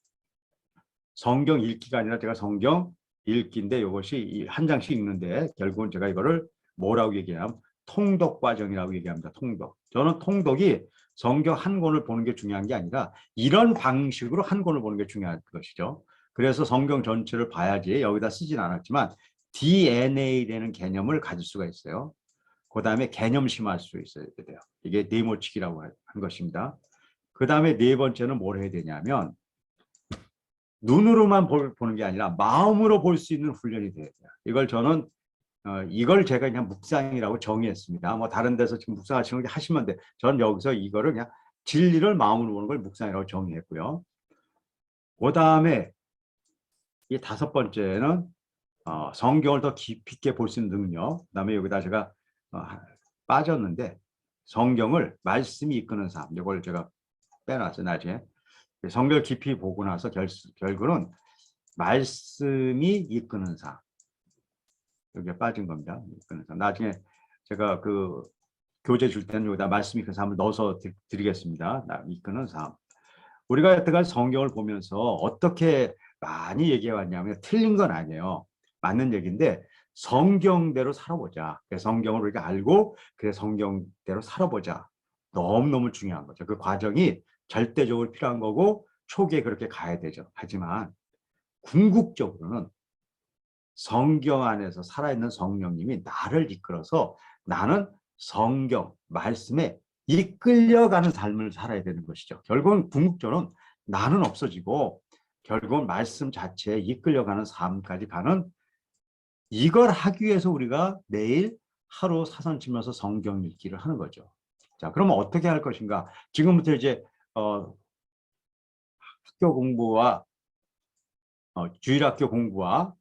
성경 읽기가 아니라 제가 성경 읽기인데 이것이 한 장씩 읽는데 결국은 제가 이거를 뭐라고 얘기하냐면 통독 과정이라고 얘기합니다. 통독. 저는 통독이 성경 한 권을 보는 게 중요한 게 아니라 이런 방식으로 한 권을 보는 게 중요한 것이죠. 그래서 성경 전체를 봐야지 여기다 쓰진 않았지만 DNA라는 개념을 가질 수가 있어요. 그 다음에 개념 심할 수 있어야 돼요. 이게 네모치기라고 한 것입니다. 그 다음에 네 번째는 뭘 해야 되냐면 눈으로만 보는 게 아니라 마음으로 볼 수 있는 훈련이 돼야 돼요. 이걸 저는 이걸 제가 그냥 묵상이라고 정의했습니다. 뭐 다른 데서 지금 묵상하시는 게 하시면 돼. 저는 여기서 이거를 그냥 진리를 마음으로 보는 걸 묵상이라고 정의했고요. 그 다음에 이 5번째는 성경을 더 깊이 있게 볼 수 있는 능력. 그 다음에 여기다 제가 빠졌는데 성경을 말씀이 이끄는 삶. 이걸 제가 빼놨어요. 나중에. 성경을 깊이 보고 나서 결국은 말씀이 이끄는 삶. 여기에 빠진 겁니다. 이끄는 삶. 나중에 제가 그 교재 줄 때는 여기다 말씀이 이끄는 삶을 넣어서 드리겠습니다. 이끄는 삶. 우리가 여태까지 성경을 보면서 어떻게 많이 얘기해 왔냐면 틀린 건 아니에요. 맞는 얘기인데 성경대로 살아보자. 성경을 우리가 알고 그래 성경대로 살아보자. 너무너무 중요한 거죠. 그 과정이 절대적으로 필요한 거고 초기에 그렇게 가야 되죠. 하지만 궁극적으로는 성경 안에서 살아있는 성령님이 나를 이끌어서 나는 성경, 말씀에 이끌려가는 삶을 살아야 되는 것이죠. 결국은 궁극적으로는 나는 없어지고 결국은 말씀 자체에 이끌려가는 삶까지 가는, 이걸 하기 위해서 우리가 매일 하루 사선 치면서 성경 읽기를 하는 거죠. 자, 그러면 어떻게 할 것인가? 지금부터 이제 학교 공부와 주일학교 공부와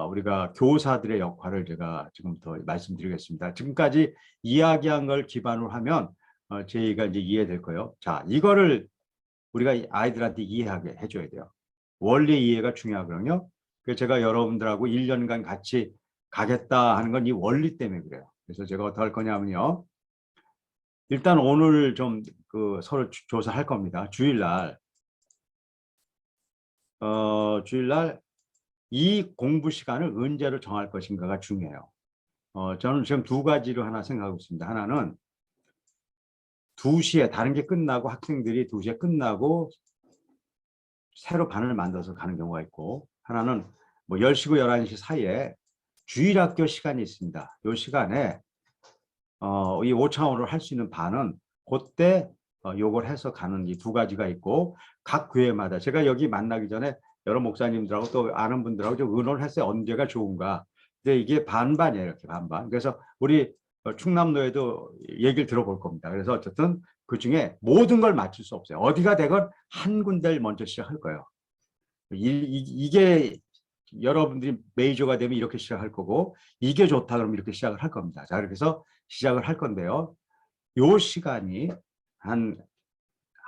우리가 교사들의 역할을 제가 지금부터 말씀드리겠습니다. 지금까지 이야기한 걸 기반으로 하면 저희가 이제 이해될 거예요. 자, 이거를 우리가 아이들한테 이해하게 해줘야 돼요. 원리 이해가 중요하거든요. 그래서 제가 여러분들하고 1년간 같이 가겠다 하는 건 이 원리 때문에 그래요. 그래서 제가 어떻게 할 거냐면요. 일단 오늘 좀 서로 조사할 겁니다. 주일날 이 공부 시간을 언제로 정할 것인가가 중요해요. 저는 지금 2가지로 하나 생각하고 있습니다. 하나는 2시에 다른 게 끝나고 학생들이 2시에 끝나고 새로 반을 만들어서 가는 경우가 있고, 하나는 뭐 10시고 11시 사이에 주일학교 시간이 있습니다. 이 시간에 이 5차원으로 할 수 있는 반은 그때 요걸 해서 가는 이 2가지가 있고, 각 교회마다 제가 여기 만나기 전에 여러 목사님들하고 또 아는 분들하고 좀 의논을 했어요. 언제가 좋은가. 근데 이게 반반이에요. 이렇게 반반. 그래서 우리 충남도에도 얘기를 들어볼 겁니다. 그래서 어쨌든 그중에 모든 걸 맞출 수 없어요. 어디가 되건 한 군데를 먼저 시작할 거예요. 이게 여러분들이 메이저가 되면 이렇게 시작할 거고, 이게 좋다 그러면 이렇게 시작을 할 겁니다. 자, 그래서 시작을 할 건데요. 요 시간이 한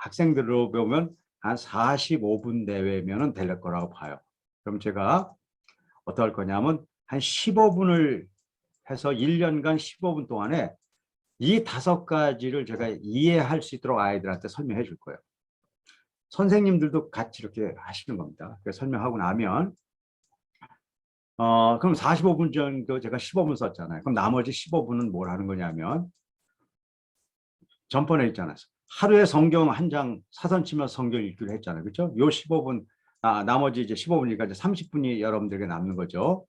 학생들로 보면 한 45분 내외면은 될 거라고 봐요. 그럼 제가 어떻게 할 거냐면 한 15분을 해서 1년간 15분 동안에 이 5가지를 제가 이해할 수 있도록 아이들한테 설명해 줄 거예요. 선생님들도 같이 이렇게 하시는 겁니다. 설명하고 나면 그럼 45분 정도 제가 15분 썼잖아요. 그럼 나머지 15분은 뭘 하는 거냐면 전번에 있잖아요. 하루에 성경 한 장 사선 치면서 성경 읽기로 했잖아요. 그렇죠? 요 15분, 나머지 이제 15분이니까 이제 30분이 여러분들에게 남는 거죠.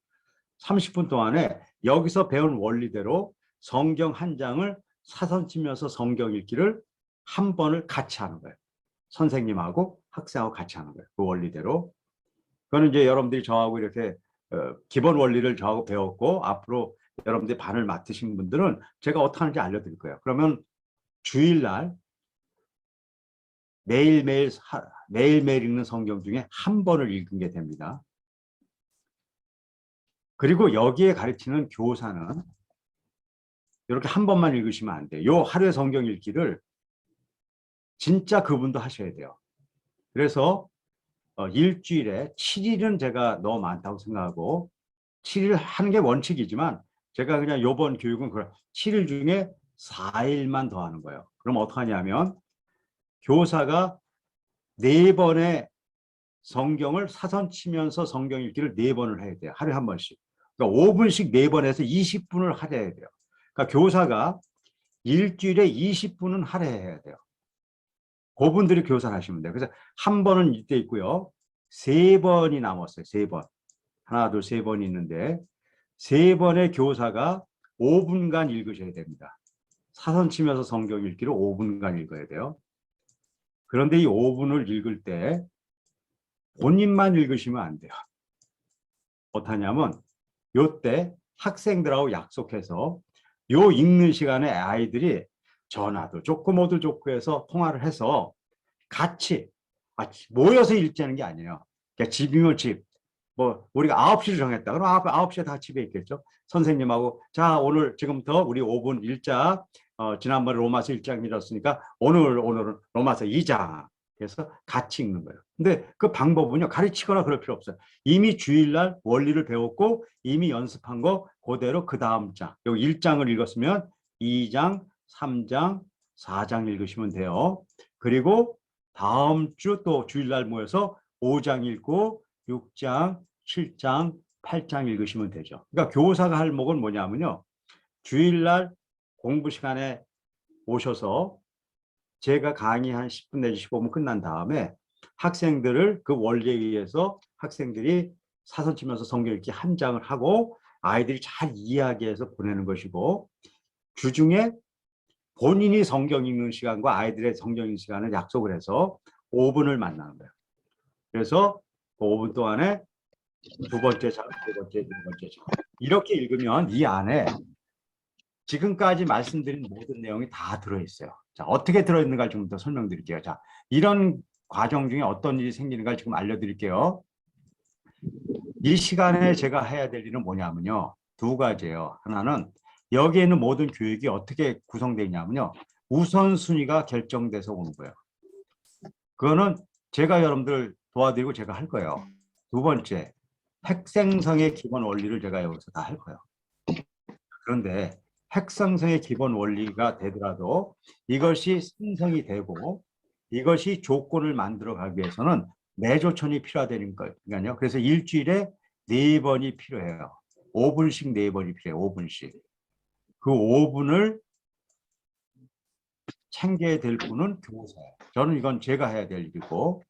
30분 동안에 여기서 배운 원리대로 성경 한 장을 사선 치면서 성경 읽기를 한 번을 같이 하는 거예요. 선생님하고 학생하고 같이 하는 거예요. 그 원리대로. 그거는 이제 여러분들이 저하고 이렇게 기본 원리를 저하고 배웠고 앞으로 여러분들이 반을 맡으신 분들은 제가 어떻게 하는지 알려드릴 거예요. 그러면 주일날 매일매일 읽는 성경 중에 한 번을 읽은 게 됩니다. 그리고 여기에 가르치는 교사는 이렇게 한 번만 읽으시면 안 돼요. 요 하루의 성경 읽기를 진짜 그분도 하셔야 돼요. 그래서 일주일에 7일은 제가 너무 많다고 생각하고 7일 하는 게 원칙이지만 제가 그냥 요번 교육은 7일 중에 4일만 더 하는 거예요. 그럼 어떻게 하냐면 교사가 4번의 성경을 사선 치면서 성경 읽기를 4번을 해야 돼요. 하루에 한 번씩. 그러니까 5분씩 4번 해서 20분을 할애해야 돼요. 그러니까 교사가 일주일에 20분은 할애해야 돼요. 그분들이 교사를 하시면 돼요. 그래서 한 번은 이때 있고요. 3번이 남았어요. 3번. 하나, 둘, 3번이 있는데 3번의 교사가 5분간 읽으셔야 됩니다. 사선 치면서 성경 읽기를 5분간 읽어야 돼요. 그런데 이 5분을 읽을 때 본인만 읽으시면 안 돼요. 어떠냐면 요때 학생들하고 약속해서 요 읽는 시간에 아이들이 전화도 좋고 뭐도 좋고 해서 통화를 해서 같이 모여서 읽자는 게 아니에요. 그러니까 집이면 집. 뭐 우리가 9시를 정했다. 그럼 9시에 다 집에 있겠죠. 선생님하고 자 오늘 지금부터 우리 5분 읽자. 지난번에 로마서 1장 읽었으니까 오늘은 로마서 2장. 그래서 같이 읽는 거예요. 근데 그 방법은요. 가르치거나 그럴 필요 없어요. 이미 주일날 원리를 배웠고 이미 연습한 거 그대로 그 다음 장. 여기 1장을 읽었으면 2장, 3장, 4장 읽으시면 돼요. 그리고 다음 주 또 주일날 모여서 5장 읽고 6장, 7장, 8장 읽으시면 되죠. 그러니까 교사가 할 목은 뭐냐면요. 주일날 공부 시간에 오셔서 제가 강의 한 10분 내지 15분 끝난 다음에 학생들을 그 원리에 의해서 학생들이 사선 치면서 성경 읽기 한 장을 하고 아이들이 잘 이해하게 해서 보내는 것이고 주중에 본인이 성경 읽는 시간과 아이들의 성경 읽는 시간을 약속을 해서 5분을 만나는 거예요. 그래서 그 5분 동안에 두 번째 장, 세 번째, 네 번째 장. 이렇게 읽으면 이 안에 지금까지 말씀드린 모든 내용이 다 들어있어요. 자, 어떻게 들어있는가 좀 더 설명드릴게요. 자, 이런 과정 중에 어떤 일이 생기는가 지금 알려드릴게요. 이 시간에 제가 해야 될 일은 뭐냐면요. 두 가지예요. 하나는 여기에 있는 모든 교육이 어떻게 구성되어 있냐면요. 우선순위가 결정돼서 오는 거예요. 그거는 제가 여러분들 도와드리고 제가 할 거예요. 두 번째, 핵생성의 기본 원리를 제가 여기서 다 할 거예요. 그런데 핵생성의 기본 원리가 되더라도 이것이 생성이 되고 이것이 조건을 만들어 가기 위해서는 내조천이 필요하다는 거니까요. 그래서 일주일에 4번이 필요해요. 5분씩 4번이 필요해요. 5분씩. 그 5분을 챙겨야 될 분은 교사예요. 저는 이건 제가 해야 될 일이고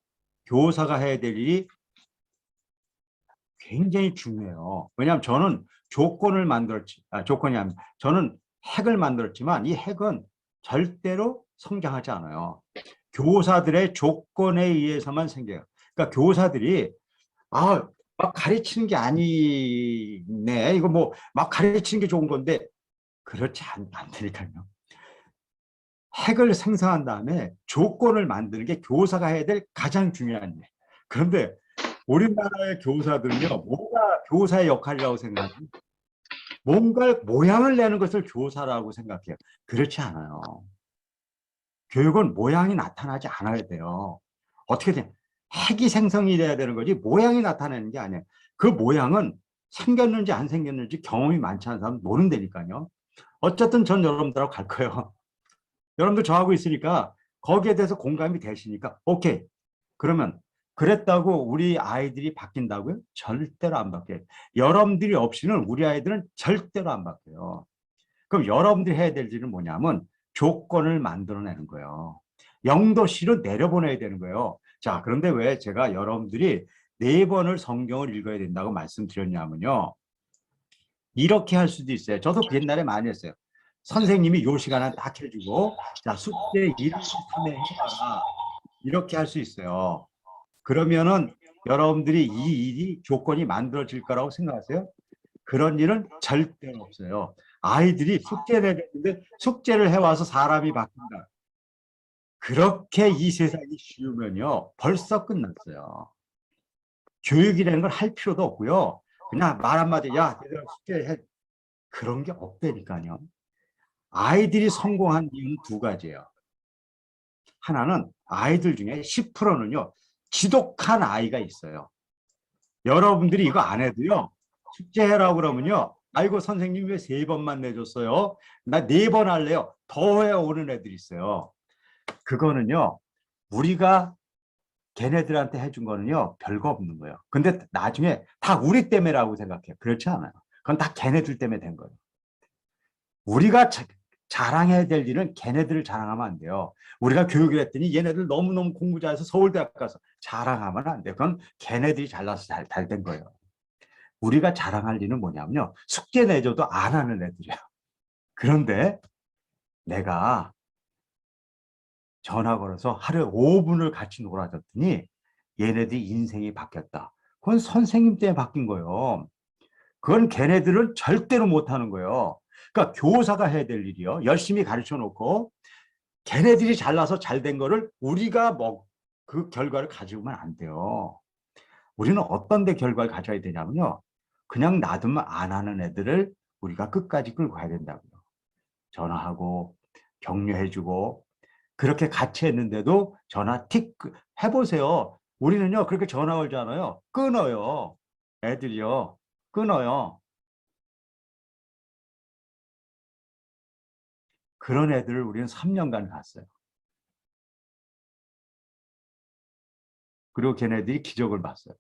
교사가 해야 될 일이 굉장히 중요해요. 왜냐하면 저는 조건을 만들었지, 조건이 아니라 저는 핵을 만들었지만 이 핵은 절대로 성장하지 않아요. 교사들의 조건에 의해서만 생겨요. 그러니까 교사들이 막 가르치는 게 아니네. 이거 뭐 막 가르치는 게 좋은 건데 그렇지 않다니까요. 핵을 생성한 다음에 조건을 만드는 게 교사가 해야 될 가장 중요한 일. 그런데 우리나라의 교사들은요, 뭔가 교사의 역할이라고 생각해요. 뭔가 모양을 내는 것을 교사라고 생각해요. 그렇지 않아요. 교육은 모양이 나타나지 않아야 돼요. 어떻게 돼? 핵이 생성이 돼야 되는 거지 모양이 나타나는 게 아니에요. 그 모양은 생겼는지 안 생겼는지 경험이 많지 않은 사람은 모른다니까요. 어쨌든 전 여러분들하고 갈 거예요. 여러분들 저하고 있으니까 거기에 대해서 공감이 되시니까 오케이. 그러면 그랬다고 우리 아이들이 바뀐다고요? 절대로 안 바뀌어요. 여러분들이 없이는 우리 아이들은 절대로 안 바뀌어요. 그럼 여러분들이 해야 될 일은 뭐냐면 조건을 만들어내는 거예요. 영도시로 내려보내야 되는 거예요. 자, 그런데 왜 제가 여러분들이 4번을 성경을 읽어야 된다고 말씀드렸냐면요. 이렇게 할 수도 있어요. 저도 그 옛날에 많이 했어요. 선생님이 요 시간에 딱 해주고, 자, 숙제 1, 2, 3회 해봐라. 이렇게 할 수 있어요. 그러면은 여러분들이 이 일이 조건이 만들어질 거라고 생각하세요? 그런 일은 절대로 없어요. 아이들이 숙제를 했는데 숙제를 해와서 사람이 바뀐다. 그렇게 이 세상이 쉬우면요. 벌써 끝났어요. 교육이라는 걸 할 필요도 없고요. 그냥 말 한마디, 야, 얘들아 숙제해. 그런 게 없다니까요. 아이들이 성공한 이유는 두 가지예요. 하나는 아이들 중에 10%는요. 지독한 아이가 있어요. 여러분들이 이거 안 해도요. 숙제해라고 그러면요. 아이고 선생님 왜 3번만 내줬어요? 나 4번 할래요. 더 해오는 애들이 있어요. 그거는요. 우리가 걔네들한테 해준 거는요. 별거 없는 거예요. 근데 나중에 다 우리 때문에라고 생각해요. 그렇지 않아요. 그건 다 걔네들 때문에 된 거예요. 우리가 자랑해야 될 일은 걔네들을 자랑하면 안 돼요. 우리가 교육을 했더니 얘네들 너무너무 공부 잘해서 서울대학 가서 자랑하면 안 돼요. 그건 걔네들이 잘나서 잘 된 거예요. 우리가 자랑할 일은 뭐냐면요. 숙제 내줘도 안 하는 애들이야. 그런데 내가 전화 걸어서 하루에 5분을 같이 놀아줬더니 얘네들이 인생이 바뀌었다. 그건 선생님 때문에 바뀐 거예요. 그건 걔네들은 절대로 못하는 거예요. 그러니까 교사가 해야 될 일이요. 열심히 가르쳐 놓고 걔네들이 잘나서 잘 된 거를 우리가 뭐 그 결과를 가지고는 안 돼요. 우리는 어떤 데 결과를 가져야 되냐면요. 그냥 놔두면 안 하는 애들을 우리가 끝까지 끌고 가야 된다고요. 전화하고 격려해주고 그렇게 같이 했는데도 전화 틱 해보세요. 우리는요 그렇게 전화 걸잖아요. 끊어요. 애들이요. 끊어요. 그런 애들을 우리는 3년간 갔어요. 그리고 걔네들이 기적을 봤어요.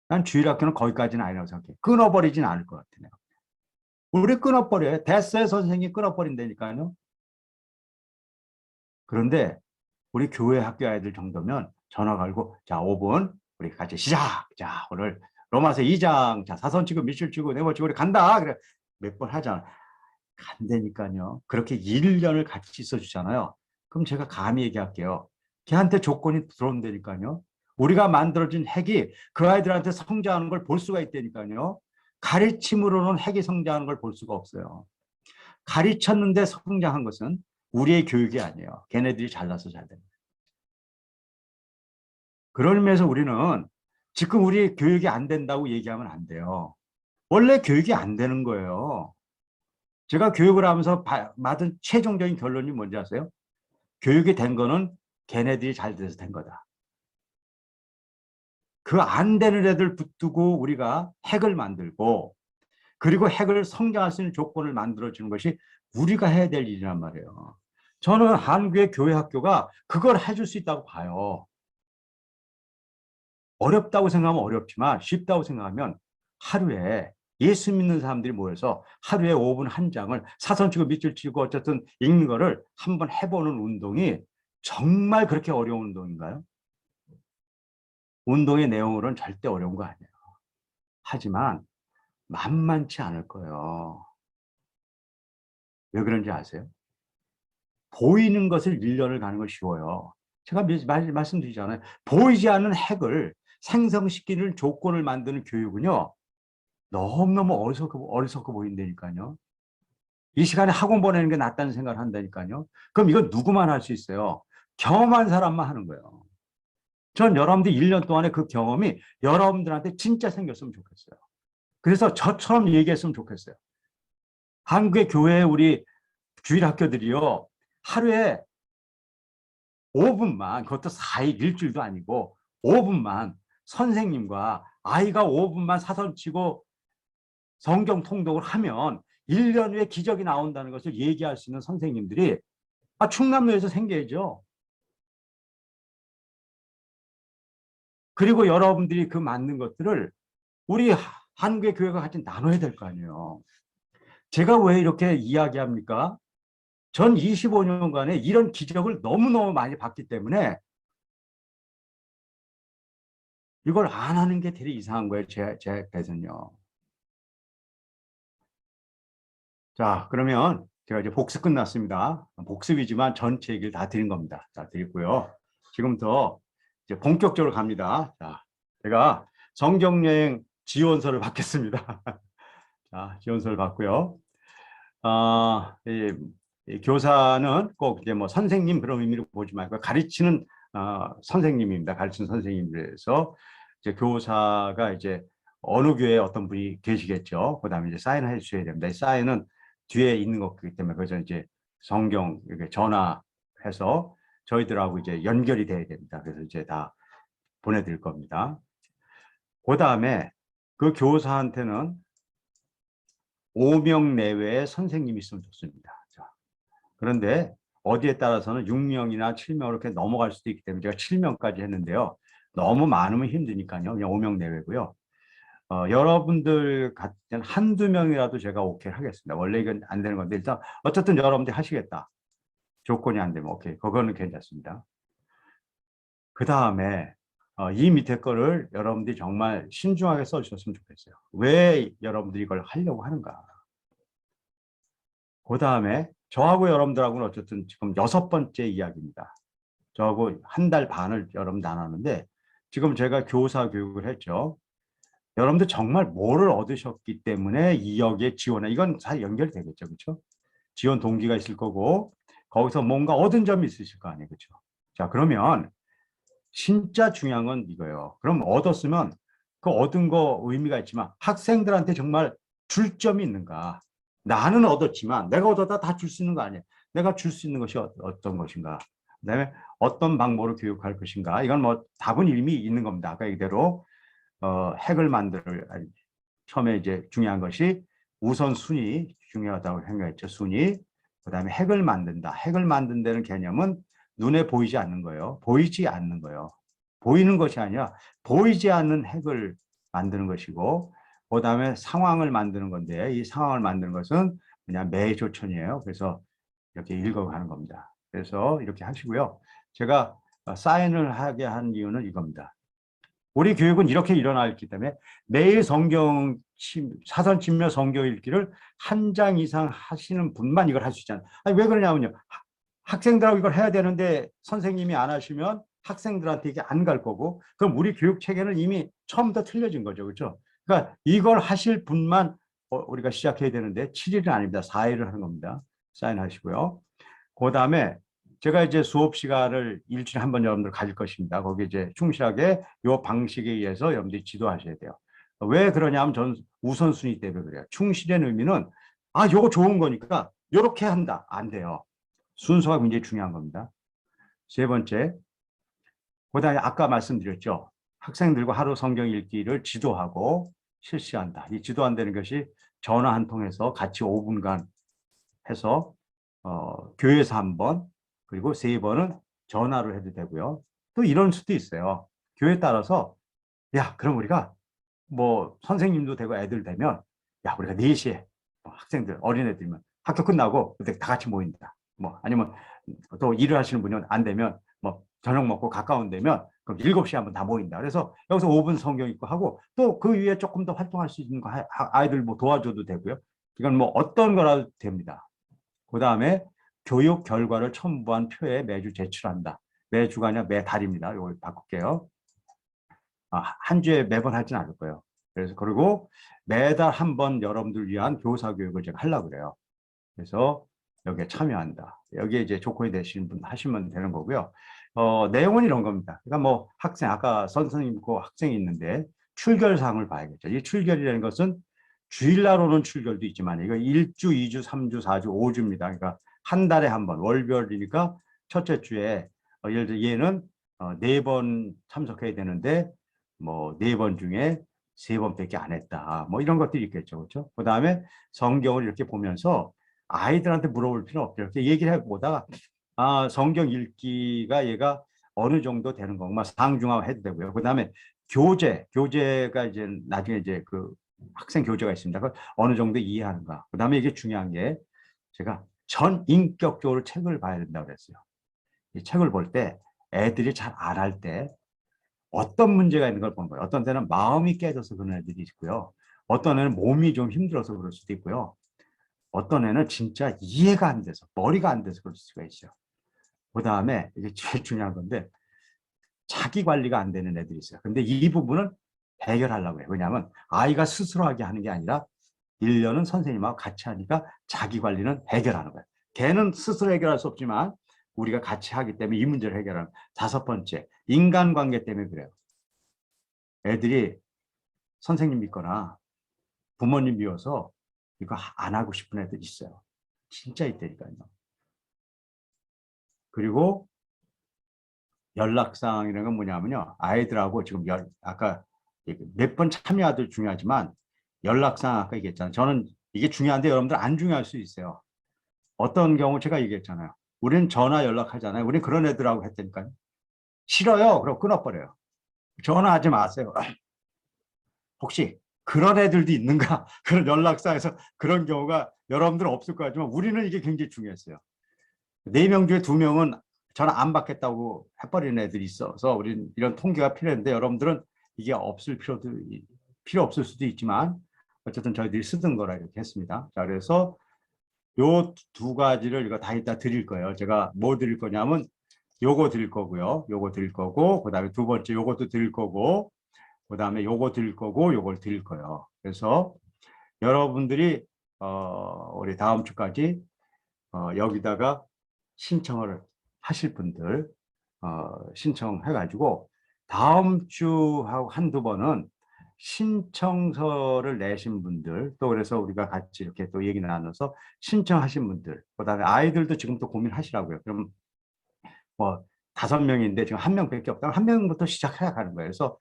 난 주일학교는 거기까지는 아니라고 생각해. 끊어버리진 않을 것 같아요. 우리 끊어버려요. 됐어요, 선생님 끊어버린다니까요. 그런데 우리 교회 학교 아이들 정도면 전화 걸고 자 5분 우리 같이 시작. 자 오늘 로마서 2장 자 사선 치고 밑줄 치고 네모 치고 우리 간다. 그래 몇 번 하잖아. 간다니까요. 그렇게 1년을 같이 있어 주잖아요. 그럼 제가 감히 얘기할게요. 걔한테 조건이 들어온다니까요. 우리가 만들어진 핵이 그 아이들한테 성장하는 걸 볼 수가 있다니까요. 가르침으로는 핵이 성장하는 걸 볼 수가 없어요. 가르쳤는데 성장한 것은 우리의 교육이 아니에요. 걔네들이 잘나서 잘 됩니다. 그런 의미에서 우리는 지금 우리 교육이 안 된다고 얘기하면 안 돼요. 원래 교육이 안 되는 거예요. 제가 교육을 하면서 받은 최종적인 결론이 뭔지 아세요? 교육이 된 거는 걔네들이 잘 돼서 된 거다. 그 안 되는 애들 붙들고 우리가 핵을 만들고 그리고 핵을 성장할 수 있는 조건을 만들어주는 것이 우리가 해야 될 일이란 말이에요. 저는 한국의 교회 학교가 그걸 해줄 수 있다고 봐요. 어렵다고 생각하면 어렵지만 쉽다고 생각하면 하루에 예수 믿는 사람들이 모여서 하루에 5분 한 장을 사선 치고 밑줄 치고 어쨌든 읽는 거를 한번 해보는 운동이 정말 그렇게 어려운 운동인가요? 운동의 내용으로는 절대 어려운 거 아니에요. 하지만 만만치 않을 거예요. 왜 그런지 아세요? 보이는 것을 1년을 가는 건 쉬워요. 제가 말씀드리잖아요. 보이지 않는 핵을 생성시키는 조건을 만드는 교육은요. 너무너무 어리석어 보인다니까요. 이 시간에 학원 보내는 게 낫다는 생각을 한다니까요. 그럼 이건 누구만 할 수 있어요? 경험한 사람만 하는 거예요. 전 여러분들 1년 동안의 그 경험이 여러분들한테 진짜 생겼으면 좋겠어요. 그래서 저처럼 얘기했으면 좋겠어요. 한국의 교회 우리 주일 학교들이요. 하루에 5분만, 그것도 4일, 일주일도 아니고 5분만 선생님과 아이가 5분만 사선 치고 성경 통독을 하면 1년 후에 기적이 나온다는 것을 얘기할 수 있는 선생님들이 충남로에서 생겨야죠. 그리고 여러분들이 그 만든 것들을 우리 한국의 교회가 같이 나눠야 될 거 아니에요. 제가 왜 이렇게 이야기합니까? 전 25년간에 이런 기적을 너무너무 많이 봤기 때문에 이걸 안 하는 게 되게 이상한 거예요. 제 배선요. 자, 그러면 제가 이제 복습 끝났습니다. 복습이지만 전체 얘기를 다 드린 겁니다. 자, 드리고요. 지금부터 이제 본격적으로 갑니다. 자, 제가 성경여행 지원서를 받겠습니다. 자, 지원서를 받고요. 이 교사는 꼭 이제 뭐 선생님 그런 의미로 보지 말고 가르치는 선생님입니다. 가르치는 선생님이라서 이제 교사가 이제 어느 교회에 어떤 분이 계시겠죠. 그다음에 이제 사인을 해주셔야 됩니다. 이 사인은 뒤에 있는 거기 때문에 그래서 이제 성경 이렇게 전화해서 저희들하고 이제 연결이 돼야 됩니다. 그래서 이제 다 보내드릴 겁니다. 그다음에 그 교사한테는 5명 내외의 선생님이 있으면 좋습니다. 자, 그런데 어디에 따라서는 6명이나 7명 이렇게 넘어갈 수도 있기 때문에 제가 7명까지 했는데요. 너무 많으면 힘드니까요. 그냥 5명 내외고요. 여러분들 같은 한두 명이라도 제가 오케이 하겠습니다. 원래 이건 안 되는 건데 일단 어쨌든 여러분들이 하시겠다. 조건이 안 되면 오케이. 그거는 괜찮습니다. 그 다음에 이 밑에 거를 여러분들이 정말 신중하게 써주셨으면 좋겠어요. 왜 여러분들이 이걸 하려고 하는가. 그 다음에 저하고 여러분들하고는 어쨌든 지금 6번째 이야기입니다. 저하고 한 달 반을 여러분 나눴는데 지금 제가 교사 교육을 했죠. 여러분들 정말 뭐를 얻으셨기 때문에 여기에 지원해. 이건 잘 연결이 되겠죠. 그렇죠? 지원 동기가 있을 거고 거기서 뭔가 얻은 점이 있으실 거 아니에요. 그렇죠? 자, 그러면 진짜 중요한 건 이거예요. 그럼 얻었으면 그 얻은 거 의미가 있지만 학생들한테 정말 줄 점이 있는가? 나는 얻었지만 내가 얻었다 다 줄 수 있는 거 아니에요. 내가 줄 수 있는 것이 어떤 것인가? 그다음에 어떤 방법으로 교육할 것인가? 이건 뭐 답은 이미 있는 겁니다. 아까 이대로 핵을 만들 처음에 이제 중요한 것이 우선순위 중요하다고 생각했죠. 순위. 그다음에 핵을 만든다. 핵을 만든다는 개념은 눈에 보이지 않는 거예요. 보이지 않는 거예요. 보이는 것이 아니라 보이지 않는 핵을 만드는 것이고 그다음에 상황을 만드는 건데 이 상황을 만드는 것은 그냥 매조천이에요. 그래서 이렇게 읽어가는 겁니다. 그래서 이렇게 하시고요. 제가 사인을 하게 한 이유는 이겁니다. 우리 교육은 이렇게 일어나기 때문에 매일 성경 사선 침며 성경 읽기를 한 장 이상 하시는 분만 이걸 할 수 있잖아요. 아니, 왜 그러냐면요. 학생들하고 이걸 해야 되는데 선생님이 안 하시면 학생들한테 이게 안 갈 거고 그럼 우리 교육 체계는 이미 처음부터 틀려진 거죠. 그렇죠? 그러니까 이걸 하실 분만 우리가 시작해야 되는데 7일은 아닙니다. 4일을 하는 겁니다. 사인하시고요. 그다음에 제가 이제 수업 시간을 일주일에 한 번 여러분들 가질 것입니다. 거기 이제 충실하게 요 방식에 의해서 여러분들이 지도하셔야 돼요. 왜 그러냐면 전 우선순위 때문에 그래요. 충실의 의미는 요거 좋은 거니까 요렇게 한다. 안 돼요. 순서가 굉장히 중요한 겁니다. 세 번째, 그다음에 아까 말씀드렸죠. 학생들과 하루 성경 읽기를 지도하고 실시한다. 이 지도한다는 것이 전화 한 통해서 같이 5분간 해서 교회에서 한 번, 그리고 3번은 전화로 해도 되고요. 또 이런 수도 있어요. 교회에 따라서 야, 그럼 우리가 뭐 선생님도 되고 애들 되면 야, 우리가 4시에 학생들, 어린애들이면 학교 끝나고 그때 다 같이 모인다. 뭐 아니면 또 일을 하시는 분은 안 되면 뭐 저녁 먹고 가까운 데면 그럼 7시에 한번 다 모인다. 그래서 여기서 5분 성경 읽고 하고 또 그 위에 조금 더 활동할 수 있는 거 아이들 뭐 도와줘도 되고요. 이건 뭐 어떤 거라도 됩니다. 그 다음에 교육 결과를 첨부한 표에 매주 제출한다. 매주가 아니라 매달입니다. 이걸 바꿀게요. 한 주에 매번 하진 않을 거예요. 그래서 그리고 매달 한 번 여러분들 위한 교사 교육을 제가 하려고 그래요. 그래서 여기에 참여한다. 여기에 이제 조건이 되시는 분 하시면 되는 거고요. 내용은 이런 겁니다. 그러니까 뭐 학생, 아까 선생님 있고 학생이 있는데 출결사항을 봐야겠죠. 이 출결이라는 것은 주일날 오는 출결도 있지만 이거 1주, 2주, 3주, 4주, 5주입니다. 그러니까 한 달에 한 번, 월별이니까 첫째 주에 예를 들어 얘는 4번 참석해야 되는데 뭐 4번 중에 3번밖에 안 했다. 뭐 이런 것들이 있겠죠. 그렇죠? 그다음에 성경을 이렇게 보면서 아이들한테 물어볼 필요는 없죠. 이렇게 얘기를 해보다가 성경 읽기가 얘가 어느 정도 되는 거고, 막 상중하 해도 되고요. 그다음에 교재가 이제 나중에 이제 그 학생 교재가 있습니다. 그걸 어느 정도 이해하는가. 그다음에 이게 중요한 게 제가 전 인격적으로 책을 봐야 된다고 그랬어요. 이 책을 볼 때 애들이 잘 안 할 때 어떤 문제가 있는 걸 보는 거예요. 어떤 때는 마음이 깨져서 그런 애들이 있고요. 어떤 애는 몸이 좀 힘들어서 그럴 수도 있고요. 어떤 애는 진짜 이해가 안 돼서, 머리가 안 돼서 그럴 수가 있어요. 그 다음에 이게 제일 중요한 건데, 자기 관리가 안 되는 애들이 있어요. 근데 이 부분은 해결하려고 해요. 왜냐하면 아이가 스스로 하게 하는 게 아니라 1년은 선생님하고 같이 하니까 자기 관리는 해결하는 거예요. 걔는 스스로 해결할 수 없지만 우리가 같이 하기 때문에 이 문제를 해결하는. 다섯 번째, 인간관계 때문에 그래요. 애들이 선생님 믿거나 부모님 미워서 이거 안 하고 싶은 애들 있어요. 진짜 있다니까요. 그리고 연락상이라는 건 뭐냐면요. 아이들하고 지금 아까 몇 번 참여하도 중요하지만 연락상 아까 얘기했잖아요. 저는 이게 중요한데 여러분들 안 중요할 수 있어요. 어떤 경우 제가 얘기했잖아요. 우리는 전화 연락하잖아요. 우리는 그런 애들하고 했다니까요. 싫어요. 그럼 끊어버려요. 전화하지 마세요. 혹시 그런 애들도 있는가? 그런 연락사에서 그런 경우가 여러분들은 없을 거지만 우리는 이게 굉장히 중요했어요. 4명 중에 2명은 전화 안 받겠다고 해버리는 애들이 있어서 우리는 이런 통계가 필요한데 여러분들은 이게 필요 없을 수도 있지만 어쨌든 저희들이 쓰던 거라 이렇게 했습니다. 자, 그래서 요 두 가지를 이거 다 이따 드릴 거예요. 제가 뭐 드릴 거냐면 요거 드릴 거고요. 요거 드릴 거고 그다음에 두 번째 요것도 드릴 거고 그다음에 요거 드릴 거고 요걸 드릴 거예요. 그래서 여러분들이 우리 다음 주까지 여기다가 신청을 하실 분들 신청해가지고 다음 주하고 한두 번은 신청서를 내신 분들 또 그래서 우리가 같이 이렇게 또 얘기 나눠서 신청하신 분들 그다음에 아이들도 지금 또 고민하시라고요. 그럼 뭐 5명인데 지금 1명밖에 없다면 1명부터 시작해야 하는 거예요. 그래서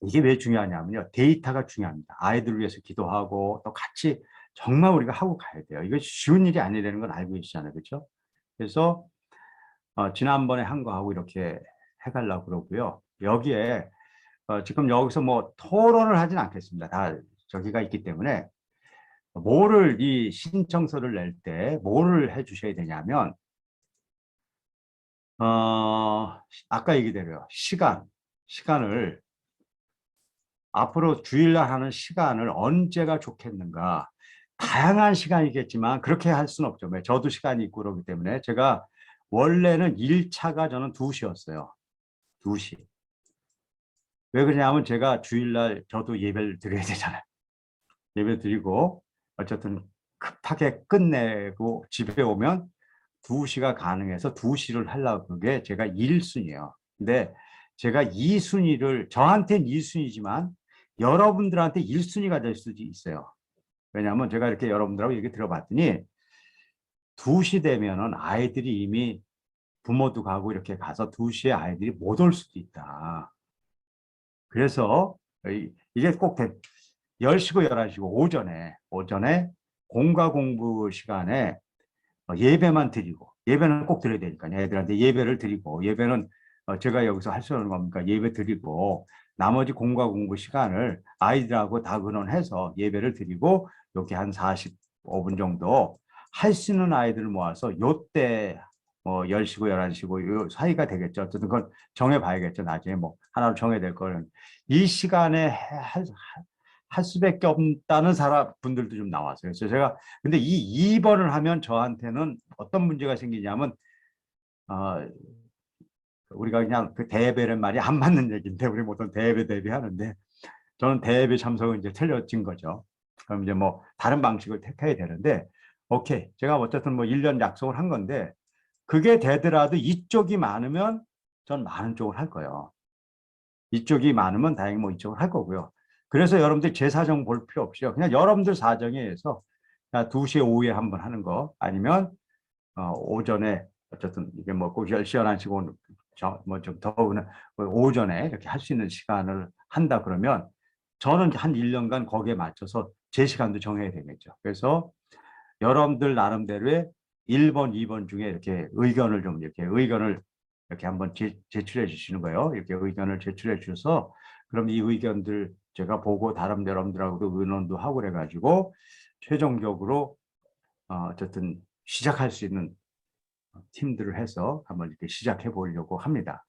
이게 왜 중요하냐면요. 데이터가 중요합니다. 아이들을 위해서 기도하고 또 같이 정말 우리가 하고 가야 돼요. 이거 쉬운 일이 아니라는 걸 알고 계시잖아요. 그렇죠? 그래서 지난번에 한 거하고 이렇게 해가려고 그러고요. 여기에 지금 여기서 뭐 토론을 하진 않겠습니다. 다 저기가 있기 때문에 뭐를 이 신청서를 낼 때 뭐를 해주셔야 되냐면 아까 얘기대로요. 시간을 앞으로 주일날 하는 시간을 언제가 좋겠는가. 다양한 시간이겠지만 그렇게 할 수는 없죠. 저도 시간이 있고 그러기 때문에 제가 원래는 1차가 저는 2시였어요. 2시. 왜 그러냐면 제가 주일날 저도 예배를 드려야 되잖아요. 예배 드리고 어쨌든 급하게 끝내고 집에 오면 2시가 가능해서 2시를 하려고 그게 제가 1순위예요. 근데 제가 2순위를 저한테는 2순위지만 여러분들한테 1순위가 될 수도 있어요. 왜냐하면 제가 이렇게 여러분들하고 얘기 들어봤더니 2시 되면은 아이들이 이미 부모도 가고 이렇게 가서 2시에 아이들이 못 올 수도 있다. 그래서 이게 꼭 10시고 11시고 오전에 공과 공부 시간에 예배만 드리고 예배는 꼭 드려야 되니까요. 애들한테 예배를 드리고 예배는 제가 여기서 할 수 있는 겁니까? 예배 드리고 나머지 공과 공부 시간을 아이들하고 다 근원해서 예배를 드리고 여기 한 45분 정도 할 수 있는 아이들을 모아서 요때 뭐 10시고 11시고 요 사이가 되겠죠. 어쨌든 그건 정해봐야겠죠. 나중에 뭐 하나로 정해야 될 거는 이 시간에 할 수밖에 없다는 사람 분들도 좀 나왔어요. 그래서 제가 근데 이 2번을 하면 저한테는 어떤 문제가 생기냐면 어, 우리가 그냥 그 대배는 말이 안 맞는 얘기인데 우리 보통 대배 대비하는데 저는 대배 참석은 이제 틀려진 거죠. 그럼 이제 뭐 다른 방식을 택해야 되는데 오케이 제가 어쨌든 뭐 1년 약속을 한 건데 그게 되더라도 이쪽이 많으면 전 많은 쪽을 할 거예요. 이쪽이 많으면 다행히 뭐 이쪽을 할 거고요. 그래서 여러분들 제 사정 볼 필요 없이요. 그냥 여러분들 사정에 의해서 2시에 오후에 한번 하는 거 아니면 오전에 어쨌든 이게 뭐꼭 10시 11시고 뭐좀 더우는 오전에 이렇게 할 수 있는 시간을 한다 그러면 저는 한 1년간 거기에 맞춰서 제 시간도 정해야 되겠죠. 그래서 여러분들 나름대로의 1번, 2번 중에 이렇게 의견을 이렇게 한번 제출해 주시는 거예요. 이렇게 의견을 제출해 주셔서 그럼 이 의견들 제가 보고 다른 여러분들하고도 의논도 하고 그래가지고 최종적으로 어쨌든 시작할 수 있는 팀들을 해서 한번 이렇게 시작해 보려고 합니다.